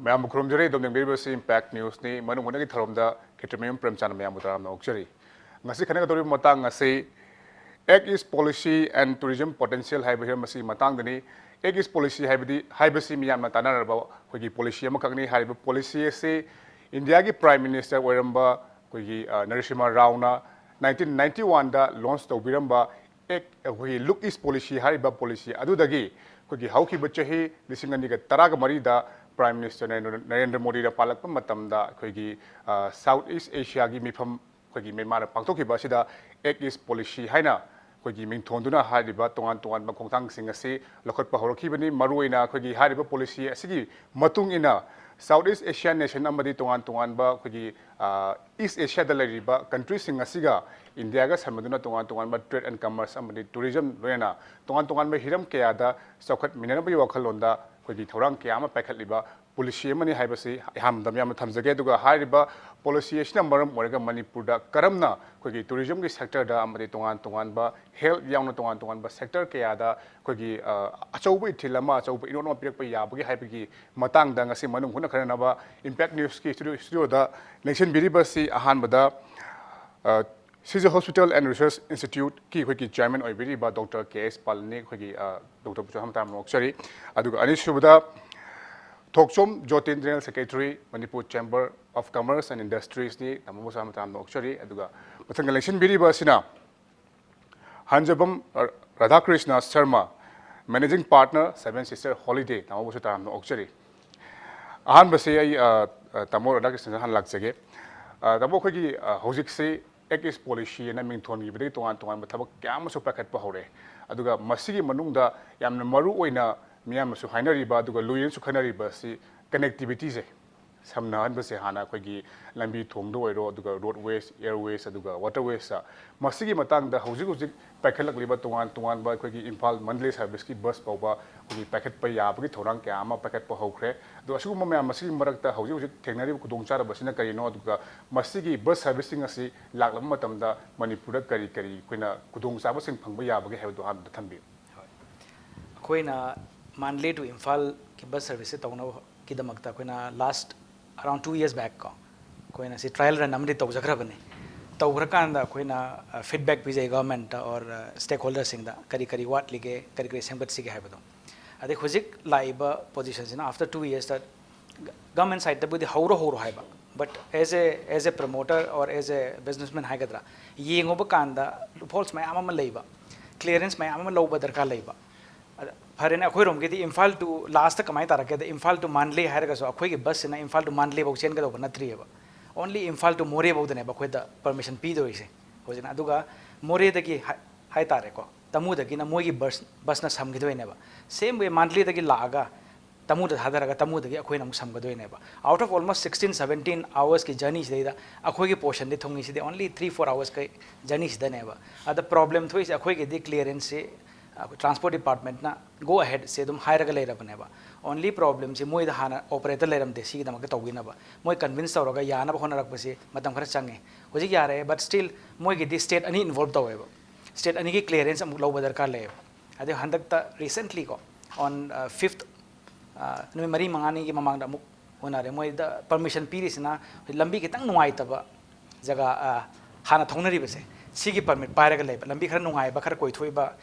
Mayam Krumjari, Dominic Bibasi, Impact News, ni Manung from the Kshetrimayum Premchand Mayamutram Okchari. Nasi Kanagatori Matang say Egg is policy and tourism potential Hibahir Masi Matangani, Egg is policy Hibasi Miyamatana about Wiki policy Makani Hiba policy say India Prime Minister Weramba Wiki Narishima Rauna 1991 da launched the Wiramba Egg we look is policy Hariba policy Adudagi Wiki Hauki Bachahi, Lisingani Taraga Marida. Prime Minister Narendra Modi da palakpa matamda khoi Southeast Asia gi mifam khoi Myanmar pangtokhi basida Egg is policy haina khoi mingthonduna hariba tongan ba khongthang sing ase lokhotpa horokhi bani maruina khoi hariba policy asigi matung ina Southeast Asian nation amadi tongan ba khoi East Asia da lariba country sing asiga India ga samaduna tongan ba trade and commerce amadi tourism loina tongan ba hiram kya da sokhat minana ba wakhalonda Kodi Torang Kiama Packet Liba, Policy Mani Hibasi, Hamdam Tamzage, Hariba, Policy Maram, Morega Manipur, Karamna, Kogi tourism sector, the Amadi Tongan, Health Yang Tongan, sector Kayada, Kogi Achobi Tilama, Achobi, you know, Yabuki, Hibiki, Matang, Dangasi, Manung, Hunakanaba, Impact News Studio, the Nation Biribasi, Ahanbada. Secy Hospital and Research Institute ki khoi chairman oibiri ba Dr. K.S. Palin khoi Dr. Pucham Tam Okchari aduga anisubada Thokchom Jotin General Secretary Manipur Chamber of Commerce and Industries ni tamu sam tam Okchari aduga mathang election biri ba sina Hanjabam Radhakrishna Sharma Managing Partner Seven Sister Holiday tamu tam Okchari ahan ba se ai tamu Radhakrishna han laksege tamu khoi hojik se Egg is policy and I mean Tony Bri to one but Kamasu packet Pahore. Aduga Masigi Manunda Yam Maruina Miam Suhainari Baduga Luyan Sukanari Basi connectivities. Some nan Basi Hana Quagi Lambi Tongdo Duga roadways, airways, Aduga waterways. Masigi Matang the Hosic packet liba to one by Quagi Impal Mandley Habiski bus Boba, who packet Payabri, Torang Kama packet Pohokre. The Asuma Masigi Marakta Hosic Tenari Kudoncha Basina Karino Duga Masigi bus servicing a sea Lagamatamda Manipur Kari Quina Kudong Sabas in Pangbayabagi have to have the Tambi. Quina Manley to Infal bus service Tono Kidamakta Quina last around 2 years back. Quina see trial and Namdi Tozakrabane. Tawrakanda Quina feedback with a government or stakeholders in the Kari what lige Kari Sembat Sig Habado. I think Huzik Laiba positions after 2 years that government side the Horo Haiba. But as a promoter or as a businessman Hagadra, Ying Obakanda, loopholes my Amama labor, clearance my Amama Loba Darka labor. Parina Quirum get the infal to last the Kamaitara, get the infal to Manley Haragaso, a quick bus in infal to Manley Boxenga over Natrieva. Only infal to More about the neighbor with the permission Pido is was in Aduga, More the Gi Haitareko, Tamuda Gina Mogi Busna Samgido never. Same way Manley the Gilaga, Tamuda Hadaraga Tamuda Aquinum Samgado never. Out of almost 16-17 hours journeys there, a quick portion the Tongi the only 3-4 hours journeys the never. The problem to is a quick clearance transport department na go ahead say them hire later never. Only problems moi the hana operator leram de see the Makatawinaba. Moi convinced Oraga Yana Honarakasi, Madam Krachange. Was it yare, but still moi get the state any involved however. State any clearance and low weather car lave. I think Handakta recently go on 5th Marie Mangani Mamanga Munare moi the permission periods na Lambi Kitang Nuaitaba Zaga Hana Tonari Bese. Sigi permit Paragalab, Lambi Hanunai, Bakar Koituba.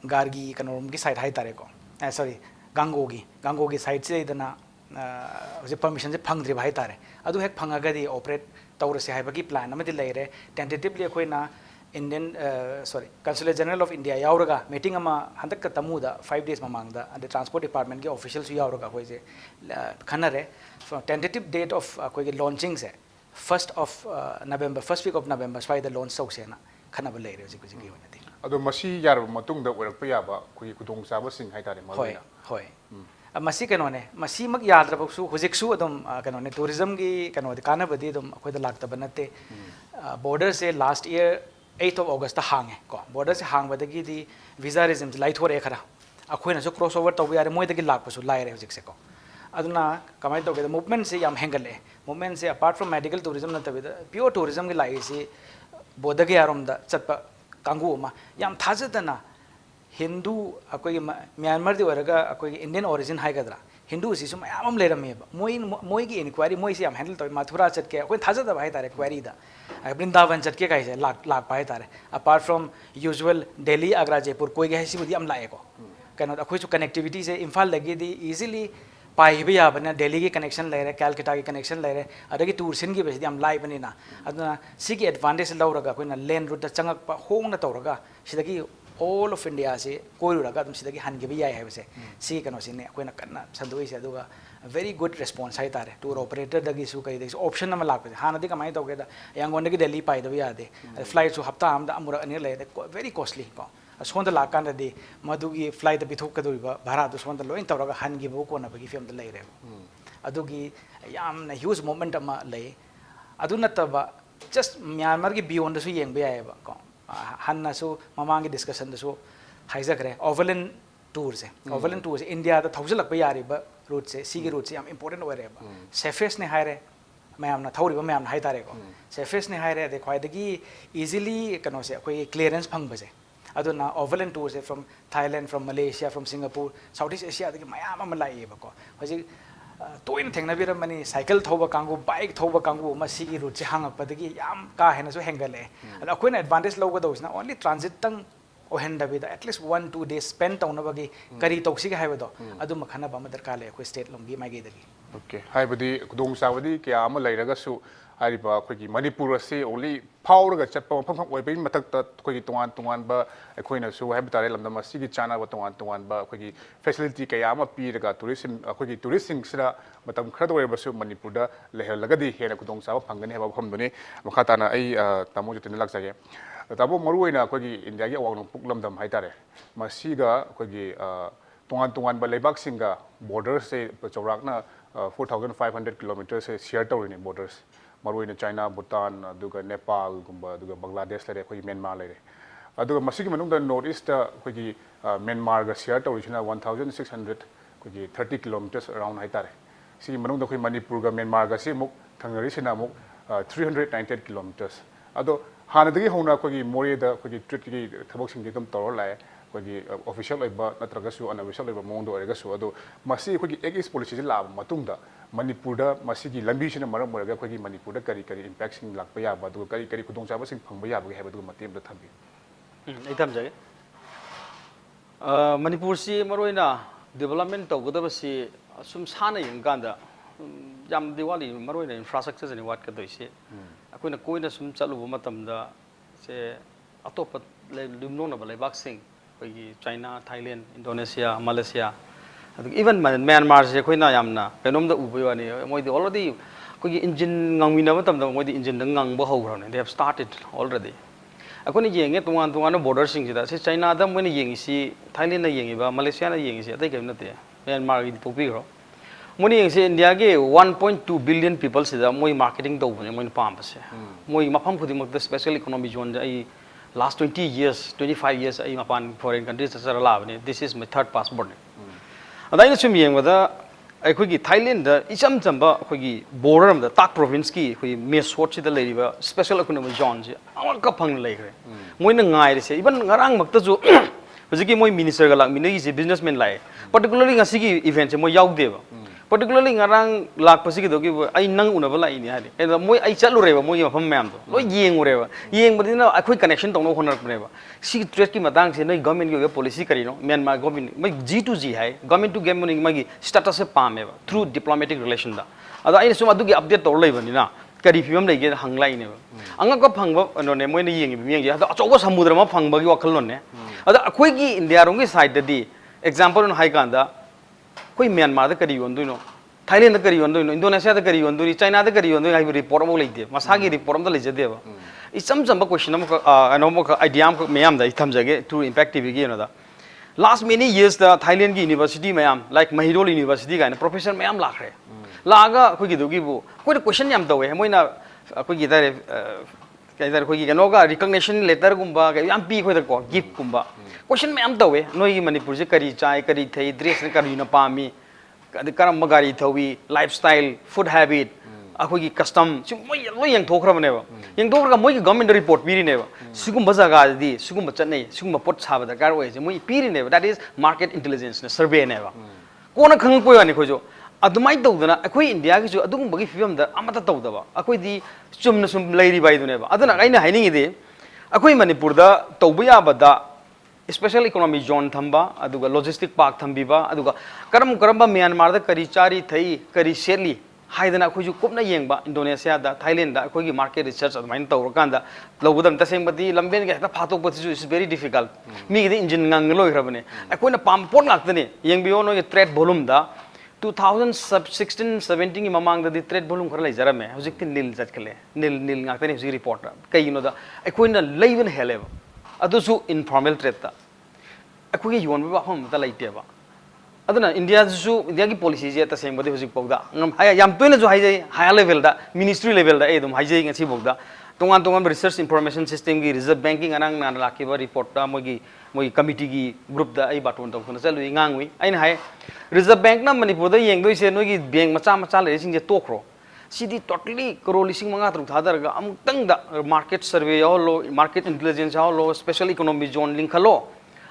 Gargi Kanomgi side high tareko. Sorry, Gangogi side say the permission the Pangri by Tare. I do have Pangagadi operate Taurus Hibaki plan, Amadi Laire, tentatively Aquina, Indian, Consulate General of India, Yauraga, meeting Ama Handakatamuda, 5 days Mamanga, and the transport department officials Yauraga, was a Kanare, for tentative date of launching, 1st of November, 1st week of November, so the launch Soxena, Kanaba later. Ado masi yar matung da warak payaba kui kudong saba sing hai tare malina hoi masi kanone masi mak yadra baksu hojeksu adum kanone tourism gi kanode kana badi adum akoi da lagta banate border se last year 8th of August ta hang ko border se hang badagi di visa regime light hore khara akoi na so cross over to yare moi dagi lag pasu lai re hojek se ko aduna kamai to ge movement se yam hengale movement se apart from medical tourism na tabe pure tourism gi lai se bodage yarom da chatpa Kanguma, Yam Tazatana, Hindu, Myanmar, the Indian origin Higadra, Hindu si sum ayam leram moi ki inquiry moi si am handle to Mathura chat ke koi thaja da bhai tare query da Vrindavan chat ke kai se lag bhai tare apart from usual Delhi Agra Jaipur koi ge si budi am lae ko kano da koi su connectivity se Imphal lagi di easily pai bi ya bana Delhi ki connection le re Calcutta ki connection le re adagi tour sin gi besi am lai bani na aduna si ki advantage law raga koi na lane route da changak pa hong na to raga sidagi all of India se koi raga dum sidagi han gi bi ya hai se si kano sin ne koi na kanna sandoi se aduga very good response hai tare tour operator dagi su kai de option na malak ha na di kamai to ge da yangon dagi Delhi pai da bi ya de flight su hafta am da amura ani le very costly ko sonda la kan da de madugi flight da bithok ka duriba bhara du sonda loin tawraga han gi bo ko na bagi film da lai re adugi yam na huge moment ama lai adu nataba just Myanmar gi beyond su yeng ba ya ba ko han na su mamang gi discussion da su haija kare overland tour se India da thawjalak ba yari ba route se si gi route se am important ore ba safest ne haire mayam na thawri ba mayam na hai tare ko safest ne haire de khwai dagi easily kano se koi clearance phang ba se aduna overland tours from Thailand, from Malaysia, from Singapore, Southeast Asia dagi mayam am lai ba ko hoji toin thengna biram mani cycle thoba kangu bike thoba kangu ma sigi route se hang pa dagi yam ka hena so hengale ada koina advantage lo ga dos na only transit tang o henda bi at least 1-2 days spend taw na bagi kari toksi ga haiba do adu makhana ba madar ka le ko state lomgi mai ge dagi okay haibadi kudong sawadi kya am lairaga su hariba khoi Manipur se only power ga chat pa phang oi bin matak ta khoi tungan ba khoina su haib tare lamdam si gi chana ba tungan ba khoi facility kaya ma pi daga tourism khoi tourism sira matam khra do ba su Manipur da lehel laga di hena kudong saw phangani ba pham doni makha ta na ai tamo jotin lak jage tabo maru oina khoi India gi awang puk lamdam hai tare ma si ga khoi tungan ba lebak singa border se chawrak na 4,500 kilometers se share tawrini borders maruina China Bhutan aduga Nepal gumba aduga Bangladesh lare khoi Myanmar lare aduga masigi manung da north east khoi Myanmar ga share tawrishina 1,600 khoi 30 kilometers around haitare si manung da khoi Manipur ga Myanmar ga si muk thangari sina muk 398 kilometers ado hanadagi hona khoi more da khoi trip ki thabok sing dum tawr lai khoi official oiba natraga su unofficial oiba mong do orega su ado masi khoi egis policy la matung da Manipur da masigi lambi sina maram moraga khoi Manipur da kari impact sing lakpa ya ba du kari khudong chaba sing phangba ya ba ge haba du matem da thambi ai tham jage Manipur si maroina development tawgada si sum sana yeng ganda jam diwali maroina infrastructure ni wat ka doise akoina koina sum chalu matam da se atop limno na balai boxing khoi China Thailand Indonesia Malaysia even Myanmar se khoi na yamna penom da ubo ani moi already khoi engine ngangmi na matam da moi engine ngang ba ho they have started already akoni yenge tungan border sing sida se China da moi yengi si Thailand na yengi ba Malaysia na yengi si atai kai na te Myanmar gi topi ro moi yengi se India ge 1.2 billion people sida moi marketing do bune moi pam pa se moi mafam khudi mak the special economic zone ai last 20 years 25 years ai mapan foreign countries sa la bane this is my third passport adaina sum yengwada akhoi Thailand da icham chamba akhoi border am da tak province ki akhoi mesot chida leiba special economic zone ji awal ka phang leikre moina ngai se even ngarang makta ju hojiki moi minister ga lak minai ji businessman lai particularly ngasi ki event se moi yauk deba particularly ngarang lak pasi ki dogi ai nang unaba lai ni hali eda moi ai chalu reba moi mafam mam do lo yeng ureba yeng badina akhoi connection tongno honar preba si trade ki matang se noi government ki policy kari no Myanmar government mai G2G hai government to government magi status se pameba through diplomatic relation da ada ai sum adu ki update tor lei bani na kari phim lei ge hanglai ne anga ko phangba no ne moi ne yeng bi yeng ada achoba samudra ma phangba gi wakal non ne ada akhoi ki India rong ki side di example on hai kanda koi Myanmar da kari yon duino Thailand da kari yon duino Indonesia da kari yon duino China da kari yon duino ai report mo leide masagi report mo leije deba isam samba question am ano mo idea am mayam da itham jage to impact tv gi no da last many years the Thailand gi university mayam like Mahidol university ga professor mayam lakhre laga koi gi dogi bu koi question yam dawe moina koi gi dare kaidar koi gi no ga recognition letter gumba ga yam pi koi da ko gift gumba question mayam dawe noi gi Manipur je kari chai kari thai dress kari na pami karam magari thawi lifestyle food habit akhoi custom moi yang thokra bane ba yang thokra moi government report piri ne ba sigum bazaga di sigum chatnei sigum pot chaba da gar oi je moi piri ne ba that is market intelligence ne survey ne ba कोना खंग पोय वानी खोजो अदुमाई तौदना अखोई India की जो अदुगुंबगी film दा अमता तौदबा अखोई दी चुमना सुम लेरी बाइदुनेबा अदुना आइना हाइनिंगिदि अखोई मणिपुर दा तौबा याबदा स्पेशल इकोनॉमी जोन थंबा अदुगा लॉजिस्टिक पार्क थंबीबा अदुगा करम करम म्यांमार दा करी चारी थई करी सेली हाइदना अखोई कुपना येंबा इंडोनेशिया दा थाईलैंड दा अखोई की मार्केट रिसर्च अदुमाइन तौरकांदा लौबदम तसेंबदी लंबेन के फातोक बतिजु इज वेरी डिफिकल्ट मी गी इंजन ngang लोइखरबने अखोइना पाम पोट ngakतने येंबियो नो ये ट्रेड वॉल्यूम दा 2016 17 की ममांग दी ट्रेड वॉल्यूम खर लेजरमे हुजिक नील जटखले नील नील ngakतने हुजि रिपोर्ट कइनो दा अखोइना लेवन हेलेब अदुसु इनफॉर्मल ट्रेड ता अखोई योनबा हम ता लाइटेबा अदुना इंडिया इंडिया की पॉलिसी जे तसेंबदी हुजिक पौदा याम तोइना जो हाइजे हायर लेवल दा मिनिस्ट्री लेवल दा एकदम हाइजे ngasi बौदा तोंगान तोंगान रिसर्च इंफॉर्मेशन सिस्टम की रिजर्व बैंकिंग अनांग नान लाखिबा रिपोर्ट दा मोगी कमिटी की ग्रुप दा आई बाटोन तोखना चलुई nganगui आइन हाय रिजर्व बैंक ना मणिपुर दा येंगदोइसे नोगी बैंक मचा मचा लेसिंग जे तोखरो सिदी टोटली करोड़ लिसिंग मंगा तरुक थादरगा अमुक्तंग दा मार्केट सर्वे यावलो मार्केट इंटेलिजेंस यावलो स्पेशल इकोनॉमी जोन लिंखलो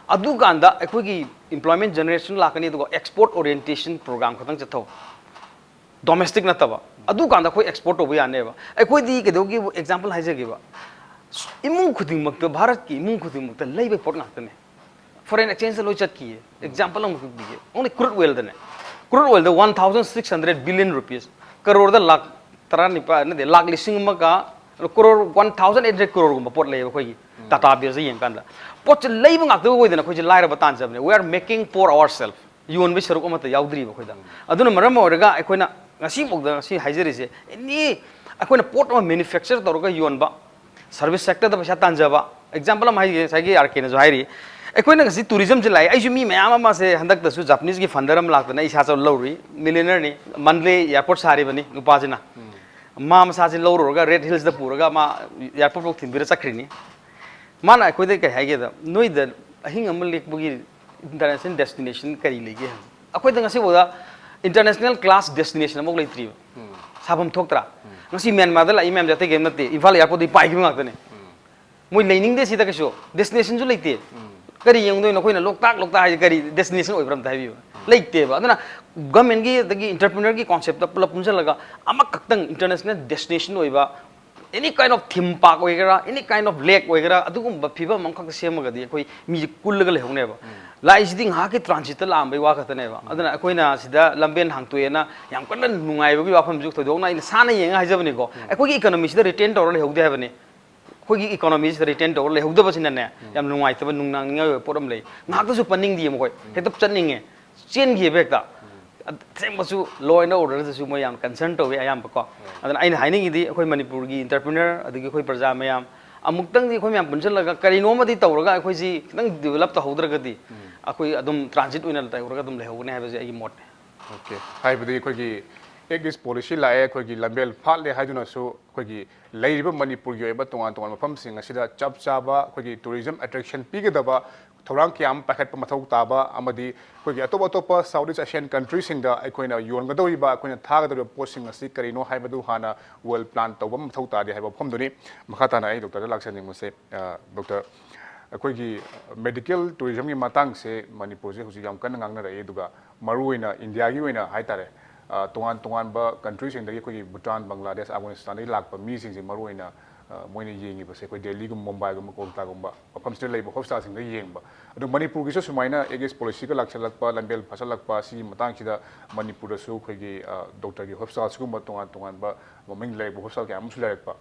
अदु गांदा अखोगी एम्प्लॉयमेंट जनरेशन लाकनी दुगा एक्सपोर्ट ओरिएंटेशन प्रोग्राम खतंग चथौ डोमेस्टिक नतबा अदु गांदा कोई एक्सपोर्ट हो यानेबा अखोई दी केदोगी एग्जांपल हाइजेगेबा इमुंग खुदिंग मक्त भारत की इमुंग खुदिंग मक्त लेबे पोट नातने फॉरेन एक्सचेंज से लोई चत की एग्जांपल हम दिए ओनली क्रूड ऑयल दने crude oil the 1600 billion rupees crore the lakh तरा निपा ने लाख लिसिंग मका करोड़ 1800 करोड़ गुम पोट लेबा खोई टाटा बेस यें कांदा पोट लेबा ngak तो होइदना खोई लाइरा बतान जबने we are making for ourselves यून बि सरुक अमत याउद्री बा खोइदा अदुना मरम ओरगा अखोइना ngasi bogda ngasi haijeri ni akoina port ma manufacture toroga yonba service sector da paisa tanjaba example am hai sagi rk na jo hairi akoina ngasi tourism je lai ai mi mayam ma se handak da su japanese gi fundaram lakna isa cha lori millionaire ni monthly airport sari bani nupa jina ma ma sa je loroga red hills da puraga ma airport lok thimbira chakrini mana akoi de kai haige da noi da ahing am lek bugi international destination kari lege akoi da ngasi boda international class destination amok leitri sabam thoktra ngasi myanmar da lai mem jate game nate ifal airport di pai gi ngakne moi leining de sida kaso destination ju leite kari yeng doi na khoina loktak hai kari destination oi bram thai bi leite ba aduna government gi dagi entrepreneur gi concept da pula punja laga amak kaktang international destination oi ba any kind of theme park oigera any kind of lake oigera adugum ba phiba mangkhak semaga di koi mi kullaga lehune ba lai siding ha ki transit la ambai wa khatane ba aduna koina sida lamben hangtuena yam kan nungai ba gi wafam juk thodona ina sana yenga haijabani ko akoi gi economy sida retain tawra lehugde habani koi gi economy sida retain tawra lehugde ba sinane yam nungai taba nungnang ngai poram lei ngak su panning di mo koi hetap channinge chen gi bekta सेमसु law and order से मैं concern तौर अयाम को अदन हाइनिंगी अखोई मणिपुर की entrepreneur अदगी अखोई प्रजा मैम अमुक्तंग दी अखोई मैम पुनसलगा करिनोमदी तौरगा अखोई जी खतंग डेवलप तहौद्रगदी अखोई अदुम ट्रांजिट ओइना तौरगा अदुम लेहौने हाबजे आई मोट ओके हाइबदी अखोई की एक इस पॉलिसी लाए अखोई की लंबेल फाले हाइजुना सो अखोई की लेरिबा मणिपुर की ओइबा तोंगान तोंगान मफम सिंग असिदा चप चाबा अखोई की टूरिज्म अट्रैक्शन पीगदबा थौरांग क्याम पाखट मथौ ताबा अमदी अखोई अतोप अतोप साउथ ईस्ट एशियन कंट्री सिंग दा अखोइना योनगदोइबा अखोइना थागदो पोस्टिंग असि करिनो हाइबदु हाना वर्ल्ड प्लान तौबा मथौ तादे हाइबा फमदुनी मखाताना आई डॉक्टर लाक्सनिंग मुसे डॉक्टर अखोई की मेडिकल टूरिज्म की मतंग से मणिपुर से हुजि याम कन ngang रहे दुगा मरुइना इंडिया की ओइना हाइतारे तोंगान तोंगान बा कंट्री सिंग दा अखोई भूटान बांग्लादेश अफगानिस्तान दे लाकपा मी सिंग से मरुइना मोइना येंगी बसे कोई दिल्ली गुम मुंबई गुम कोलकाता गुम मफम से लेब हॉस्पिटल सिंग दा येंग बा अदो मणिपुर की सुमाइना एगेस पॉलिसी का लाक्सलकपा लंबेल फसलकपा सी मतंग सिदा मणिपुर सु खोगी डॉक्टर की हॉस्पिटल सुगुम तोंगान तोंगान बा ममिंग लेब हॉस्पिटल के अमुसु लेरकपा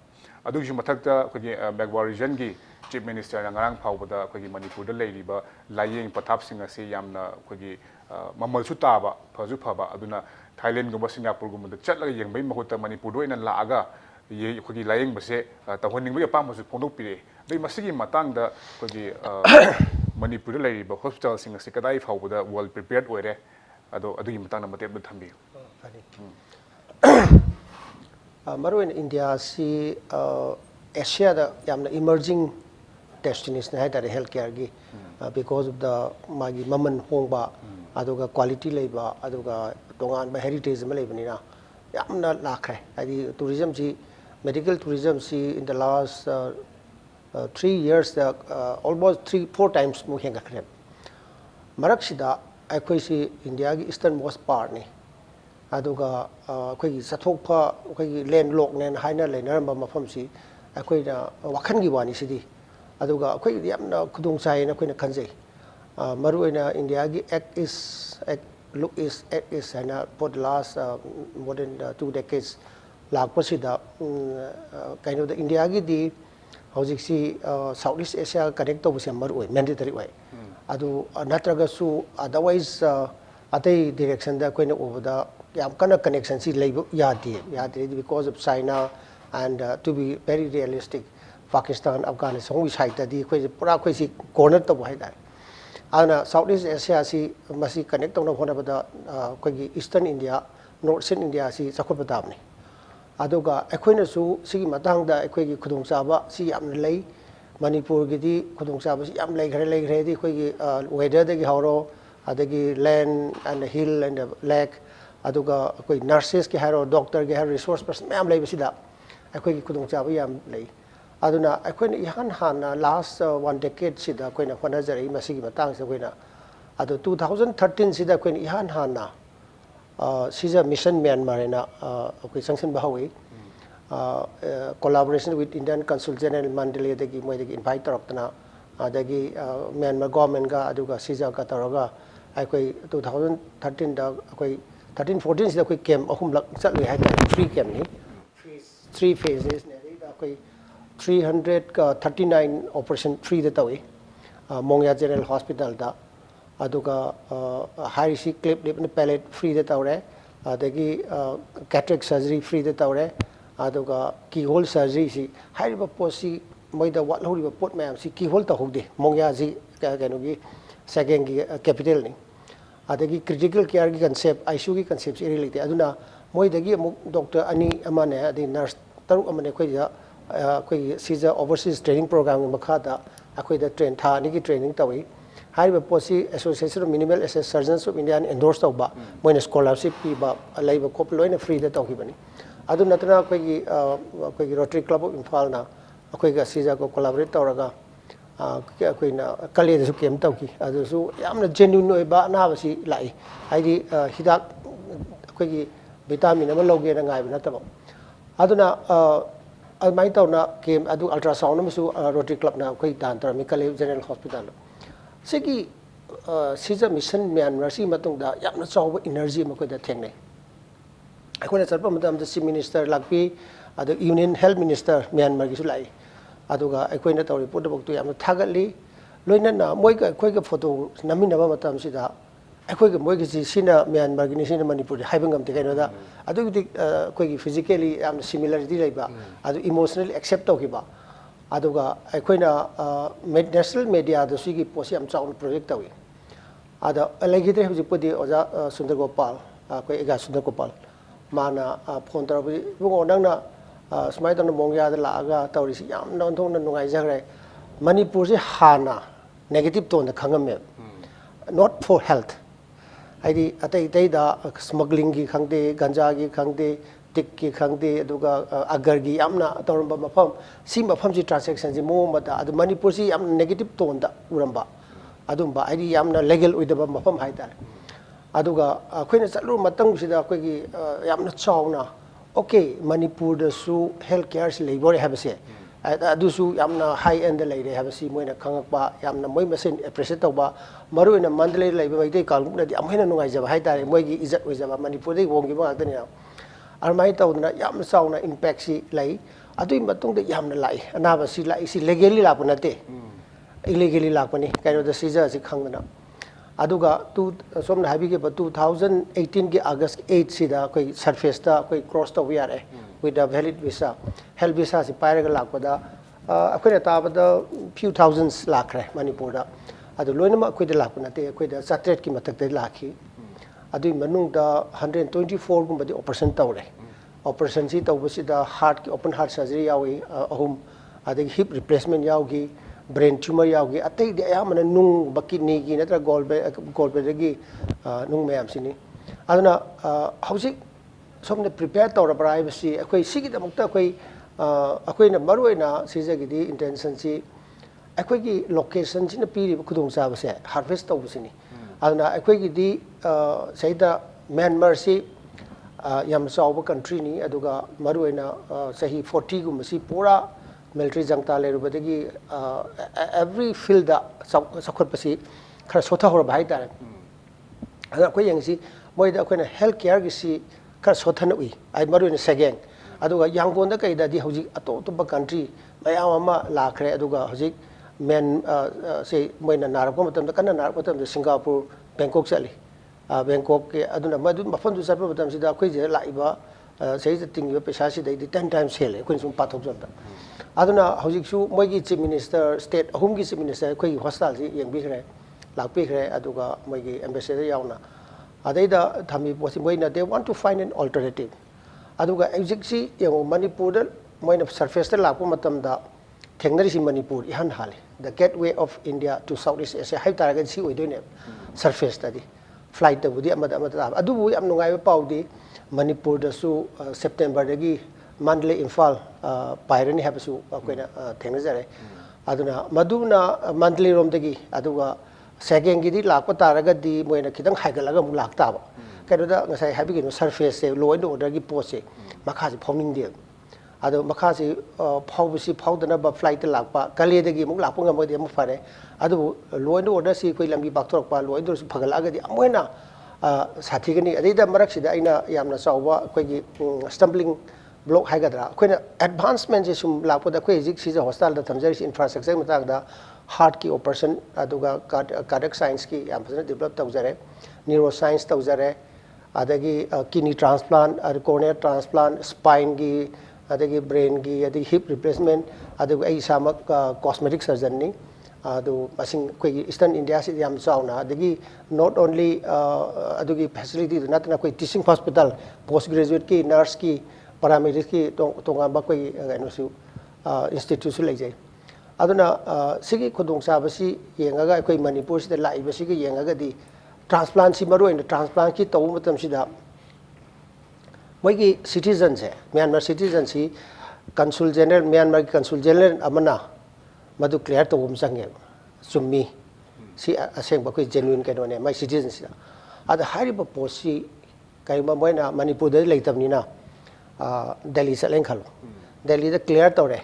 अदुगि मथक्ता खोगी मेघवा रीजन की चीफ मिनिस्टर नंगारंग फाउबदा खोगी मणिपुर दा लेरिबा लायेंग पथाप सिंग असे यामना खोगी ममलसु ताबा फजु फबा अदुना थाईलैंड गुम सिंगापुर गुम दा चटलगा येंगबै महुता मणिपुर दोइना लागा ये खोगी लायेंग बसे तहनिंगबै अपामसु फोंदोकपिरे दै मसिगी मतंगदा खोगी मणिपुर दा लेरिबा हॉस्पिटल सिंग असे कदाई फाउबदा वेल प्रिपेयर्ड ओइरे अदो अदुगी मतंगना मतेब दा थंबी मरुइन इंडिया सी एशिया दा यामना इमर्जिंग डेस्टिनेशन है तारे हेल्थ केयर की बिकॉज ऑफ द मागी ममन होंबा अदुगा क्वालिटी लेबा अदुगा तोंगान बा हेरिटेज म लेबनिना यामना लाखरे आदि tourism see medical tourism see in the last 3 years almost 3-4 times मु हेंगाखरे मरक सिदा ꯑꯩꯈꯣꯏꯁꯤ ꯏꯟꯗꯤꯌꯥꯒꯤ ꯏꯁꯇꯔꯟ ꯃꯣꯁ ꯄꯥꯔꯠꯅꯤ ꯑꯗꯨꯒ ꯑꯩꯈꯣꯏꯒꯤ ꯆꯠꯊꯣꯛꯄ ꯑꯩꯈꯣꯏꯒꯤ ꯂꯦꯟ ꯂꯣꯛꯅꯦꯅ ꯍꯥꯏꯅ ꯂꯩꯅꯔꯝꯕ ꯃꯐꯝꯁꯤ ꯑꯩꯈꯣꯏꯅ ꯋꯥꯈꯜꯒꯤ ꯋꯥꯅꯤꯁꯤꯗꯤ ꯑꯗꯨꯒ ꯑꯩꯈꯣꯏꯒꯤꯗꯤ ꯌꯥꯝꯅ ꯈꯨꯗꯣꯡꯆꯥꯏꯅ ꯑꯩꯈꯣꯏꯅ ꯈꯟꯖꯩ ꯃꯔꯨꯑꯣꯏꯅ ꯏꯟꯗꯤꯌꯥꯒꯤ look is haina for the last more than 2 decades lakpasida kind of the India gi di hojiksi Southeast Asia connect to buse mar oi mandatory oi adu natraga su otherwise atai direction da koina over the yam kana connection si leibu yadi because of China and to be very realistic Pakistan Afghanistan hong side da di koi pura koi si corner to bai dai ana Southeast Asia si masi connect to na hona bada koi Eastern India Northern India si chakot badam ni aduga ekhoina su sigi matang da ekoi gi khudong chaba si yam lei Manipur gi di khudong chaba si yam lei khare di koi gi weather da gi hawro adagi land and the hill and the lake aduga koi nurses ki haro doctor ki haro resource person ma'am lei bisida ekoi gi khudong chaba yam lei aduna akoina ihan hana last 1 decade sida akoina honajari masigi matang se akoina adu 2013 sida akoina ihan hana Shija mission Myanmar na akoi sanction bahawi collaboration with Indian Consul General Mandalay dagi moi dagi invite tarakna adagi Myanmar government ga aduga Shija ka taraga akoi 2013 da akoi 13-14 sida akoi camp ahum lak chatli hai 3 camp ni 3 phases ne da akoi 339 operation free da tawi Mongya General Hospital da aduga high risk clip lip pallet free da tawre adagi cataract surgery free da tawre aduga keyhole surgery si high ba posi moida wat hori ba pot mayam si keyhole ta hogde Mongya ji kano gi second gi capital ni adagi critical care gi concept ICU gi concept si relate aduna moidagi amuk doctor ani amane adi nurse taru amane khoi ja koi Shija overseas training program makhada akoi da train tha ni gi training tawi hariba posi Association of Minimal Access Surgeons of India endorse tawba moina scholarship pi ba laiba kop loina free da tawki bani adu natna koi gi Rotary Club of Imphal na akoi ga Shija ko collaborate tawraga akoi na kale da su kem tawki adu su yamna genuine oi ba na ba si lai haidi hidak akoi gi vitamin ama loge na ngai ba nataba aduna mai tawna kem adu ultrasound na su Rotary Club na koi dan tar mi kale General Hospital sigi Shija mission Myanmar si matung da yamna chawba energy ma koi da thengnai akhona charpa madam da chief minister lakpi adu union health minister Myanmar gi su lai aduga akhona tawri podabok tu yamna thagali loina na moi ga khoi ga photo namina ba matam si da akhoi ga moi gi sina Myanmar gi ni sina Manipur haibangam te kaino da adu gi khoi gi physically yamna similarity laiba adu emotionally accept to ki ba aduga akhona national media da sigi posi am chaun project tawi ada alagidre hji podi oja Sundar Gopal koi ega Sundar Gopal mana phone tarabi bungo nangna smai tan Mongya da la aga tawri si yam non thong na nungai jagre Manipur si hana negative tone da khangam not for health aidi atai da smuggling gi khangde ganja gi khangde tik ki khangde aduga agar gi yamna toramba mafam si mafam si transaction ji mo mata adu Manipur si yam negative tone da uramba adumba aidi yamna legal oidaba mafam haidar aduga khoina chatlu matang sida khoi gi yamna chawna okay Manipur da su healthcare si labor habase adu su yamna high end leire habasi moina khangakba yamna moi machine appreciate tawba maru ina Mandalay laiba baidai kalgum na di amhena nungai jaba haidare moi gi izat oijaba Manipur dei wongi ba ngakani armai tawduna yamna chawna impact si lai adui matung de yamna lai anaba si lai si legally la punate illegally la pani kaino da Shija si khangna aduga tu somna habi ke 2018 ke August 8 sida koi surface ta koi cross to we are with a valid visa health visa si pairaga lakpada akoina tabada few thousands lakre Manipur da adu loinama koi da lakuna te koi da satret ki matak de lakhi adui manung da 124 gum badi operation tawre operation si tawbasi da heart ki open heart surgery yawi ahum adagi hip replacement yawgi brain tumor yawgi atai de ayamana nung bakini gi natra golbe gi nung mayam sini aduna hausi somne prepare tawra privacy akoi sigi da mukta akoi na maruina Shija gi di intention si akoi gi location sina piri khudong sa base harvest tawbasini aduna akhoi gi di saida Myanmar si yam chawba country ni aduga maruina sahi 40 gum si pura military jangta le rubadagi every field da sakhot pasi khara sotha hor bai ta ada akhoi yang si moi da akhoi health care gi si khara sotha na ui ai maruina second aduga yangon da kai da di hoji ato to ba country mayam ama la khre aduga hoji men say moina narap ko matam da kana narap matam da Singapore Bangkok chali Bangkok ke aduna madu mafan du sarpa matam sida khoi je laiba sei je ting yo pesa si dai 10 times hele khoi sum pathok jam da aduna hojik su moi gi chief minister state ahum gi chief minister khoi hostel si yeng bi khre lak pi khre aduga moi gi ambassador yauna adai da thami posi moi na they want to find an alternative aduga exit si yeng Manipur da moi na surface da lak ko matam da thengnari si Manipur ihan hale the gateway of India to Southeast Asia hai taraga si oidone surface da di flight da budi amada adu bu am nungai pau di Manipur da su September dagi mandle Imphal pairani ha su koina thengnajare aduna maduna mandle rom dagi aduga second gi di lakpa taraga di moina khidang haigalaga mu lakta ba kadoda ngasai habi gi surface se law and order gi post se makha si phawning de ado makha si phawbisi phawdana ba flight lakpa kale dagi mu lakpa ngamoi de mu fare adu law and order si koi lambi baktorok pa law and order su phagalaga di amoina sathi gani adida marak sida aina yamna chawba koi gi stumbling block haigadra koina advancement je sum lakpa da koi jik si hostel da thamjari infrastructure matag da heart ki operation aduga cardiac science ki yam phasana develop tawjare neuroscience tawjare adagi kidney transplant cornea transplant spine gi adagi brain gi adagi hip replacement adagi ai samak cosmetic surgeon ni adu masing koi eastern India si yam chauna adagi not only adugi facility natna koi teaching hospital postgraduate ki nurse ki paramedic ki tonga ba koi no su institution lai jai aduna sigi khudong sa basi yengaga koi Manipur sida lai basi gi yengaga di transplant si maru in transplant ki taw matam sida moi gi citizens hai Myanmar citizens si consul general Myanmar ki consul general amana madu clear to um sange summi si aseng ba koi genuine ka ne mai citizens ada hari ba posi kai ma moina Manipur da leitam ni na Delhi salen khalo Delhi da clear to re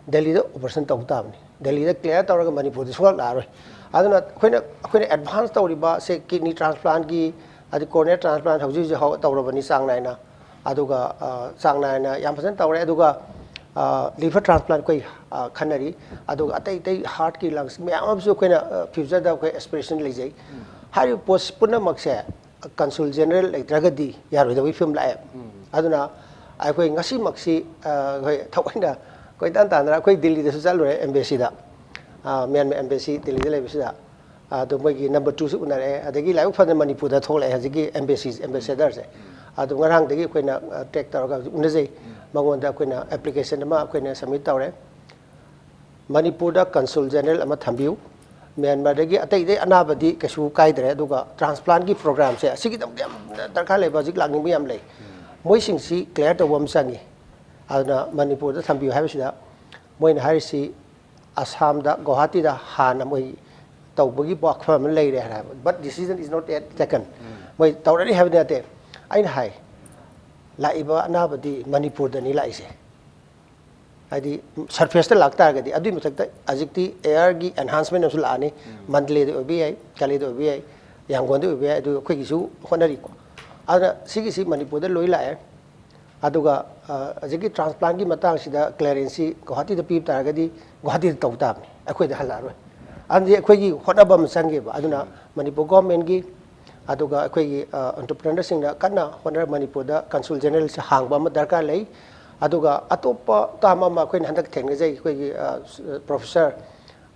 Delhi da operation taw ta ni Delhi da clear to ra Manipur da swal la roi aduna khoina advance to ri ba se kidney transplant ki adi cornea transplant hauji je haw to ra bani sang nai na aduga sang nai na yam phasan to re aduga liver transplant koi khanari aduga atai heart ki lungs me am so khoina future da koi aspiration le jai hari post puna makse consul general like dragadi yar da wi film la aduna ai koi ngasi maksi koi thawaina koi tan tan ra koi Delhi da su chal re embassy da Myanmar embassy Delhi da le bisa adu moi gi number 2 su unare adagi lai fa Manipur da thole hajigi embassies ambassador se adu ngarang dagi koina track tar ga unajai mangon da koina application ma koina submit tawre Manipur da consul general ama thambiu Myanmar dagi atai dai anabadi kasu kai dre aduga transplant gi program se asigi dam darkha le bajik lagning bi am le moi sing si clear to wam sangi aduna Manipur da thambiu habisida moina harisi Assam da Guwahati da han moi tawbagi ba kham lei re ha but decision is not yet taken moi tawrani have that ain hai laiba anabadi Manipur da ni laise adi surface ta lagta ga di adu mutakta ajikti air gi enhancement of lani mandle de obi kali de obi yangon de obi adu khoi gi su honari ko ada sigi si Manipur da loi la aduga ajiki transplant gi matang sida clearance Guwahati da pip tar ga di Guwahati da taw tab ni akhoi da hala roi andi akhoi gi honabam sange ba aduna Manipur government gi aduga akhoi gi entrepreneur sing da kana honor Manipur da consul general se hangba ma darkar lei aduga atopa tama ma akhoi handak thengna jai akhoi gi professor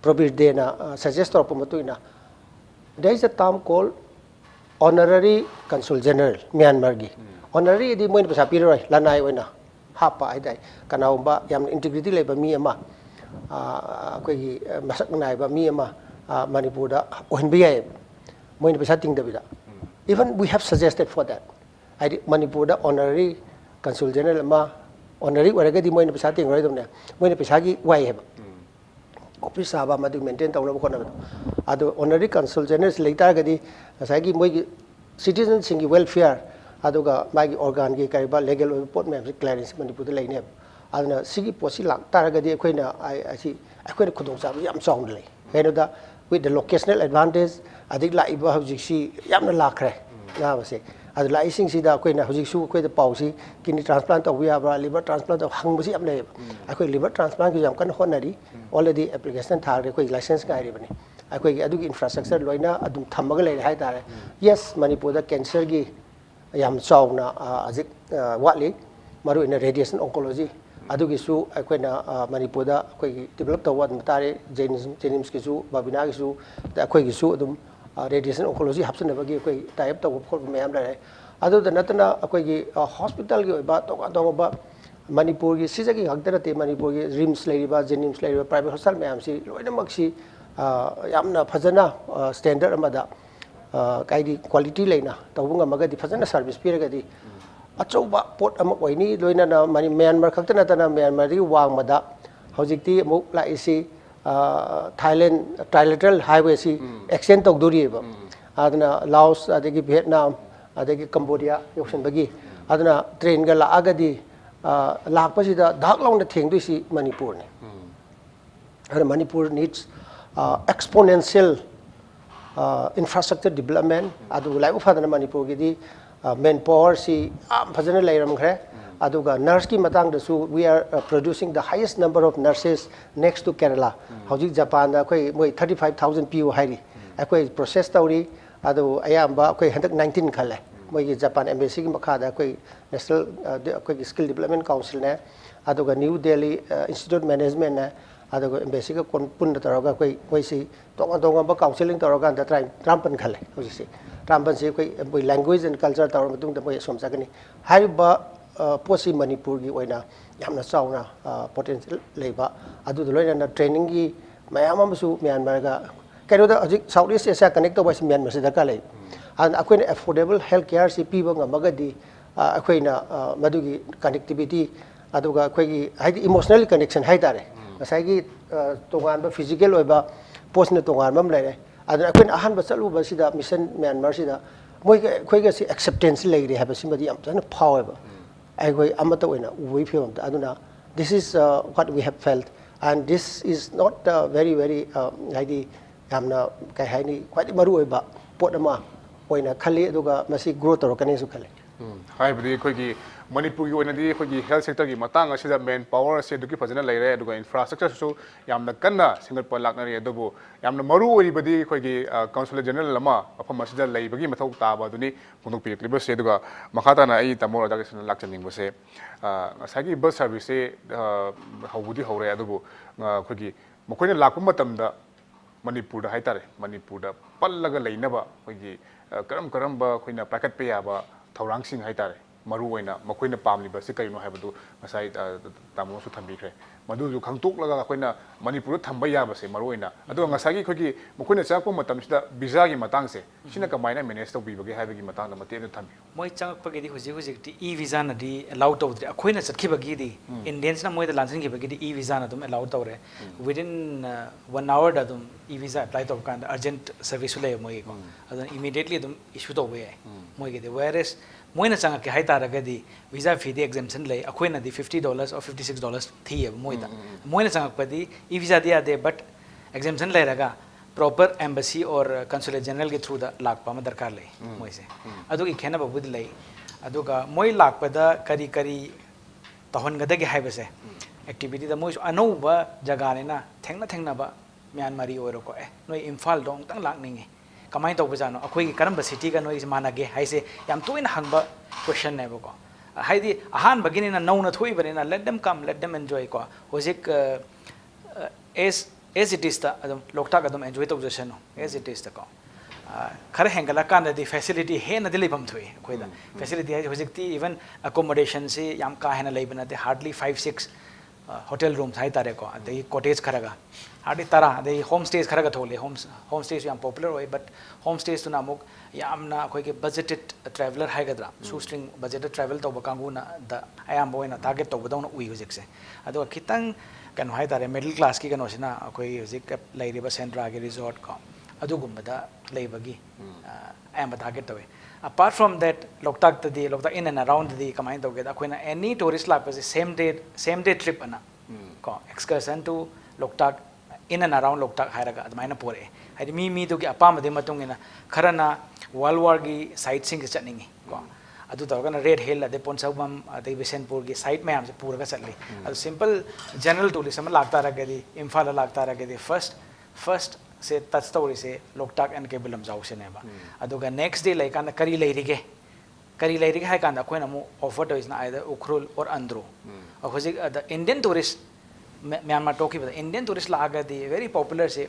Proprietor na suggest tor pamatuina there is a term called honorary consul general Myanmar gi honorary di moin pasa piroi lanai oina hapa ai dai kanaumba yam integrity leba mi ama koi gi masak nai ba mi ama Manipur da ohin bi moin pasa ting da bida even we have suggested for that ai Manipur da honorary consul general ma honorary waraga di moin pasa ting roi domne moin pasa gi wai heba office aba madu maintain tawna ko na ado honorary consul general later gadi asagi moi citizens singi welfare aduga magi organ gi kaiba legal report mem clearance manipur da leine aduna sigi posi lak taragadi akoina asi akoina khudong sa yam chong lei heno da with the locational advantage adik la iba hojik si yamna lakhre na base adu la ising si da akoina hojik su akoi da pausi kidney transplant taw ya bra liver transplant hang basi am le akoi liver transplant gi jam kan honari already application thar akoi license ga ri bani akoi gi adugi infrastructure loina adum thamaga le hai tare yes manipur da cancer gi yam chawna ajik watli maru in radiation oncology adugi su akoina manipur da akoi develop taw wat tare jenims ki su babina ki su da akoi gi su adum radiation oncology hapsana bagi akoi type taw khol mayam la adu da natana akoi gi hospital gi ba to ba manipur gi sija gi hagdara te manipur gi rims lai ba jenims lai ba private hospital mayam si loina maksi yamna phajana standard amada kaidi quality leina tawunga magadi phajana service piragadi achauba pot ama oini loina na mani Myanmar khaktana tana Myanmar ri wang mada hojikti amuk la isi Thailand trilateral highway si extend tawduri ba adna Laos adagi Vietnam adagi Cambodia yoksan bagi adna train ga la agadi lakpa sida dhak launa thengdui si Manipur ne and Manipur needs exponential infrastructure development adu lai ufadana Manipur gi di manpower si phajana lairam khre aduga nurse ki matang da su we are producing the highest number of nurses next to Kerala hojik Japan da koi moi 35000 pu hairi akoi process tawri adu ayamba koi handak 19 khale moi gi Japan embassy ki makha da koi national koi skill development council ne aduga New Delhi institute management ne aduga embassy ka kon pun da taraga koi si tonga ba counseling taraga da trampan khale hoji si trampan si koi language and culture tawra matung da moi somsa kani hai ba posi Manipur gi oina yamna chawna potential leiba adu loina na training gi mayam amsu Myanmar ga kairo da hojik Southeast Asia connect to basi Myanmar se daka lei and akoina affordable healthcare si piba nga magadi akoina madugi connectivity aduga akoi gi haidi emotional connection haidare ngasai gi tongan ba physical oiba post na tongan mam lei adu akoina ahan ba chalu ba sida mission Myanmar sida moi khoi ga si acceptance lei re haba simadi am jana power ba I amata oina we film aduna this is what we have felt and this is not very haidi yamna kai haini quite maru oiba pot ama oina khali aduga masi grow torokani su khale hai budi khoi gi Manipur gi oina di khoi gi health sector gi matang asida main power se duki phajana leire aduga infrastructure su yamna kanna single point lakna ri adubu yamna maru ori badi khoi gi consul general lama afam asida leibagi mathau ta ba duni punduk pi kliba se aduga makhata na ai tamor Radhakrishna lakchaning bose sagi bus service se hawudi hawre adubu khoi gi makoina lakpa matamda Manipur da haitare Manipur da pallaga leinaba khoi gi karam ba khoina packet pe ya ba thaurang sing haitare maru oina makoina pamliba se kaino haibadu masai tamo su thambikhre madu ju khangtok laga koina Manipur thamba ya ba se maru oina adu ngasagi khogi makoina chakpo matam sida visa gi matang se sina kamaina manage to bibage haibagi matang na mate thambi moi changakpa gi huji ti e visa na di allow tawdri akoina chatkhiba gi di Indians na moi da lansin gi bagi di e visa na dum allow tawre within 1 hour da dum e visa apply to kan urgent service le moi ko adu immediately dum issue to we moi gi de whereas moina changa ke hai taragadi visa fee di exemption lei akoina di $50 or $56 thi moida moina changa padi e visa dia de but exemption lei raga proper embassy or consulate general ke through da lakpa ma darkar lei moi se adu ki khena babud lei adu ga moi lakpa da kari tahon gada ge hai base activity da moi anou ba jaga ne na thengna ba Myanmar oro ko noi Imphal dong tang lakningi kamai to bajano akoi ki karamba city ga noi manage haise yam toina hangba question ne boko haidi ahan bagini na nauna thoi bane na let them come let them enjoy ko hojik as it is ta adum lokta ga dum enjoy to jasano as it is ta ko khare hengala kan di facility he na dili bam thoi koi da facility hojik ti even accommodation se yam ka hena leibana te hardly 5-6 hotel rooms hai tare ko de cottage kharaga hardly tara de home stays kharaga thole home stays yam popular oi but home stays tu na muk yamna khoi ke budgeted traveler hai gadra shoestring budgeted travel to bakangu na da ayam boina target to badona ui hojik se ado khitang kano hai tare middle class ki kano sina akoi hojik leiriba Sandra gi resort ko adugumada leibagi am target tawe apart from that loktak the loktak in and around the kamai toge da koina any tourist lak is same day trip ana ko excursion to loktak in and around loktak hairaga admaina pore hadi mi to gi apam de matung ina kharana world war gi sightseeing chatningi ko adu tawgana red hill ade ponsabam ade Bisenpur gi site mayam se pura ka chatli adu simple general tourism lagta ragadi imphal lagta ragadi first से touch tawri se loktak and kebulam jau se neba aduga next day like kana kari leirige hai kana koina mu offer to is na either ukhrul or andro hoji the Indian tourist Myanmar talki the Indian tourist la aga the very popular se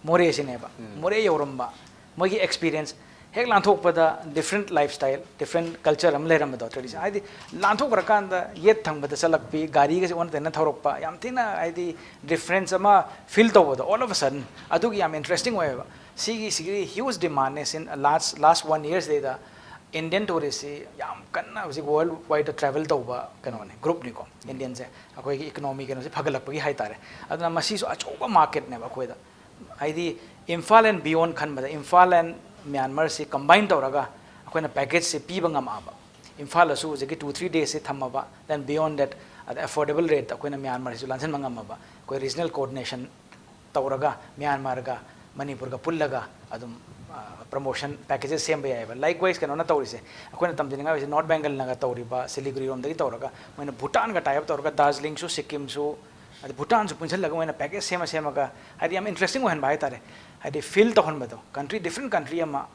more se neba more yorumba mogi experience hek lanthok pada different lifestyle different culture am leram da tradition ai di lanthok rakanda yet thang bada salak pi gari ge on tena thorok pa yam thina ai di difference ama feel to boda all of a sudden adu gi am interesting way sigi huge demand is in last 1 years de da Indian tourists yam kanna usi world wide travel to ba kanone group ni ko Indian se akoi gi economy ke no se phagalak pa gi hai tare aduna masi so achoba market ne ba koi da ai di Imphal and beyond khan ba Imphal and Myanmar se combine tawraga akoina package se piba ngamaba Imphal asu je 2-3 days se thamaba then beyond that at affordable rate akoina Myanmar se lansan mangamaba koi regional coordination tawraga Myanmar ga Manipur ga pullaga adum promotion packages same ba yaiba likewise kanona tawri se akoina tamjinga se North Bengal naga tawriba Siliguri rom dagi tawraga moina Bhutan ga type tawraga Darjeeling su Sikkim su adi Bhutan su punchal laga moina package same ga adi am interesting one bai tare adi feel to hon bado country different country ama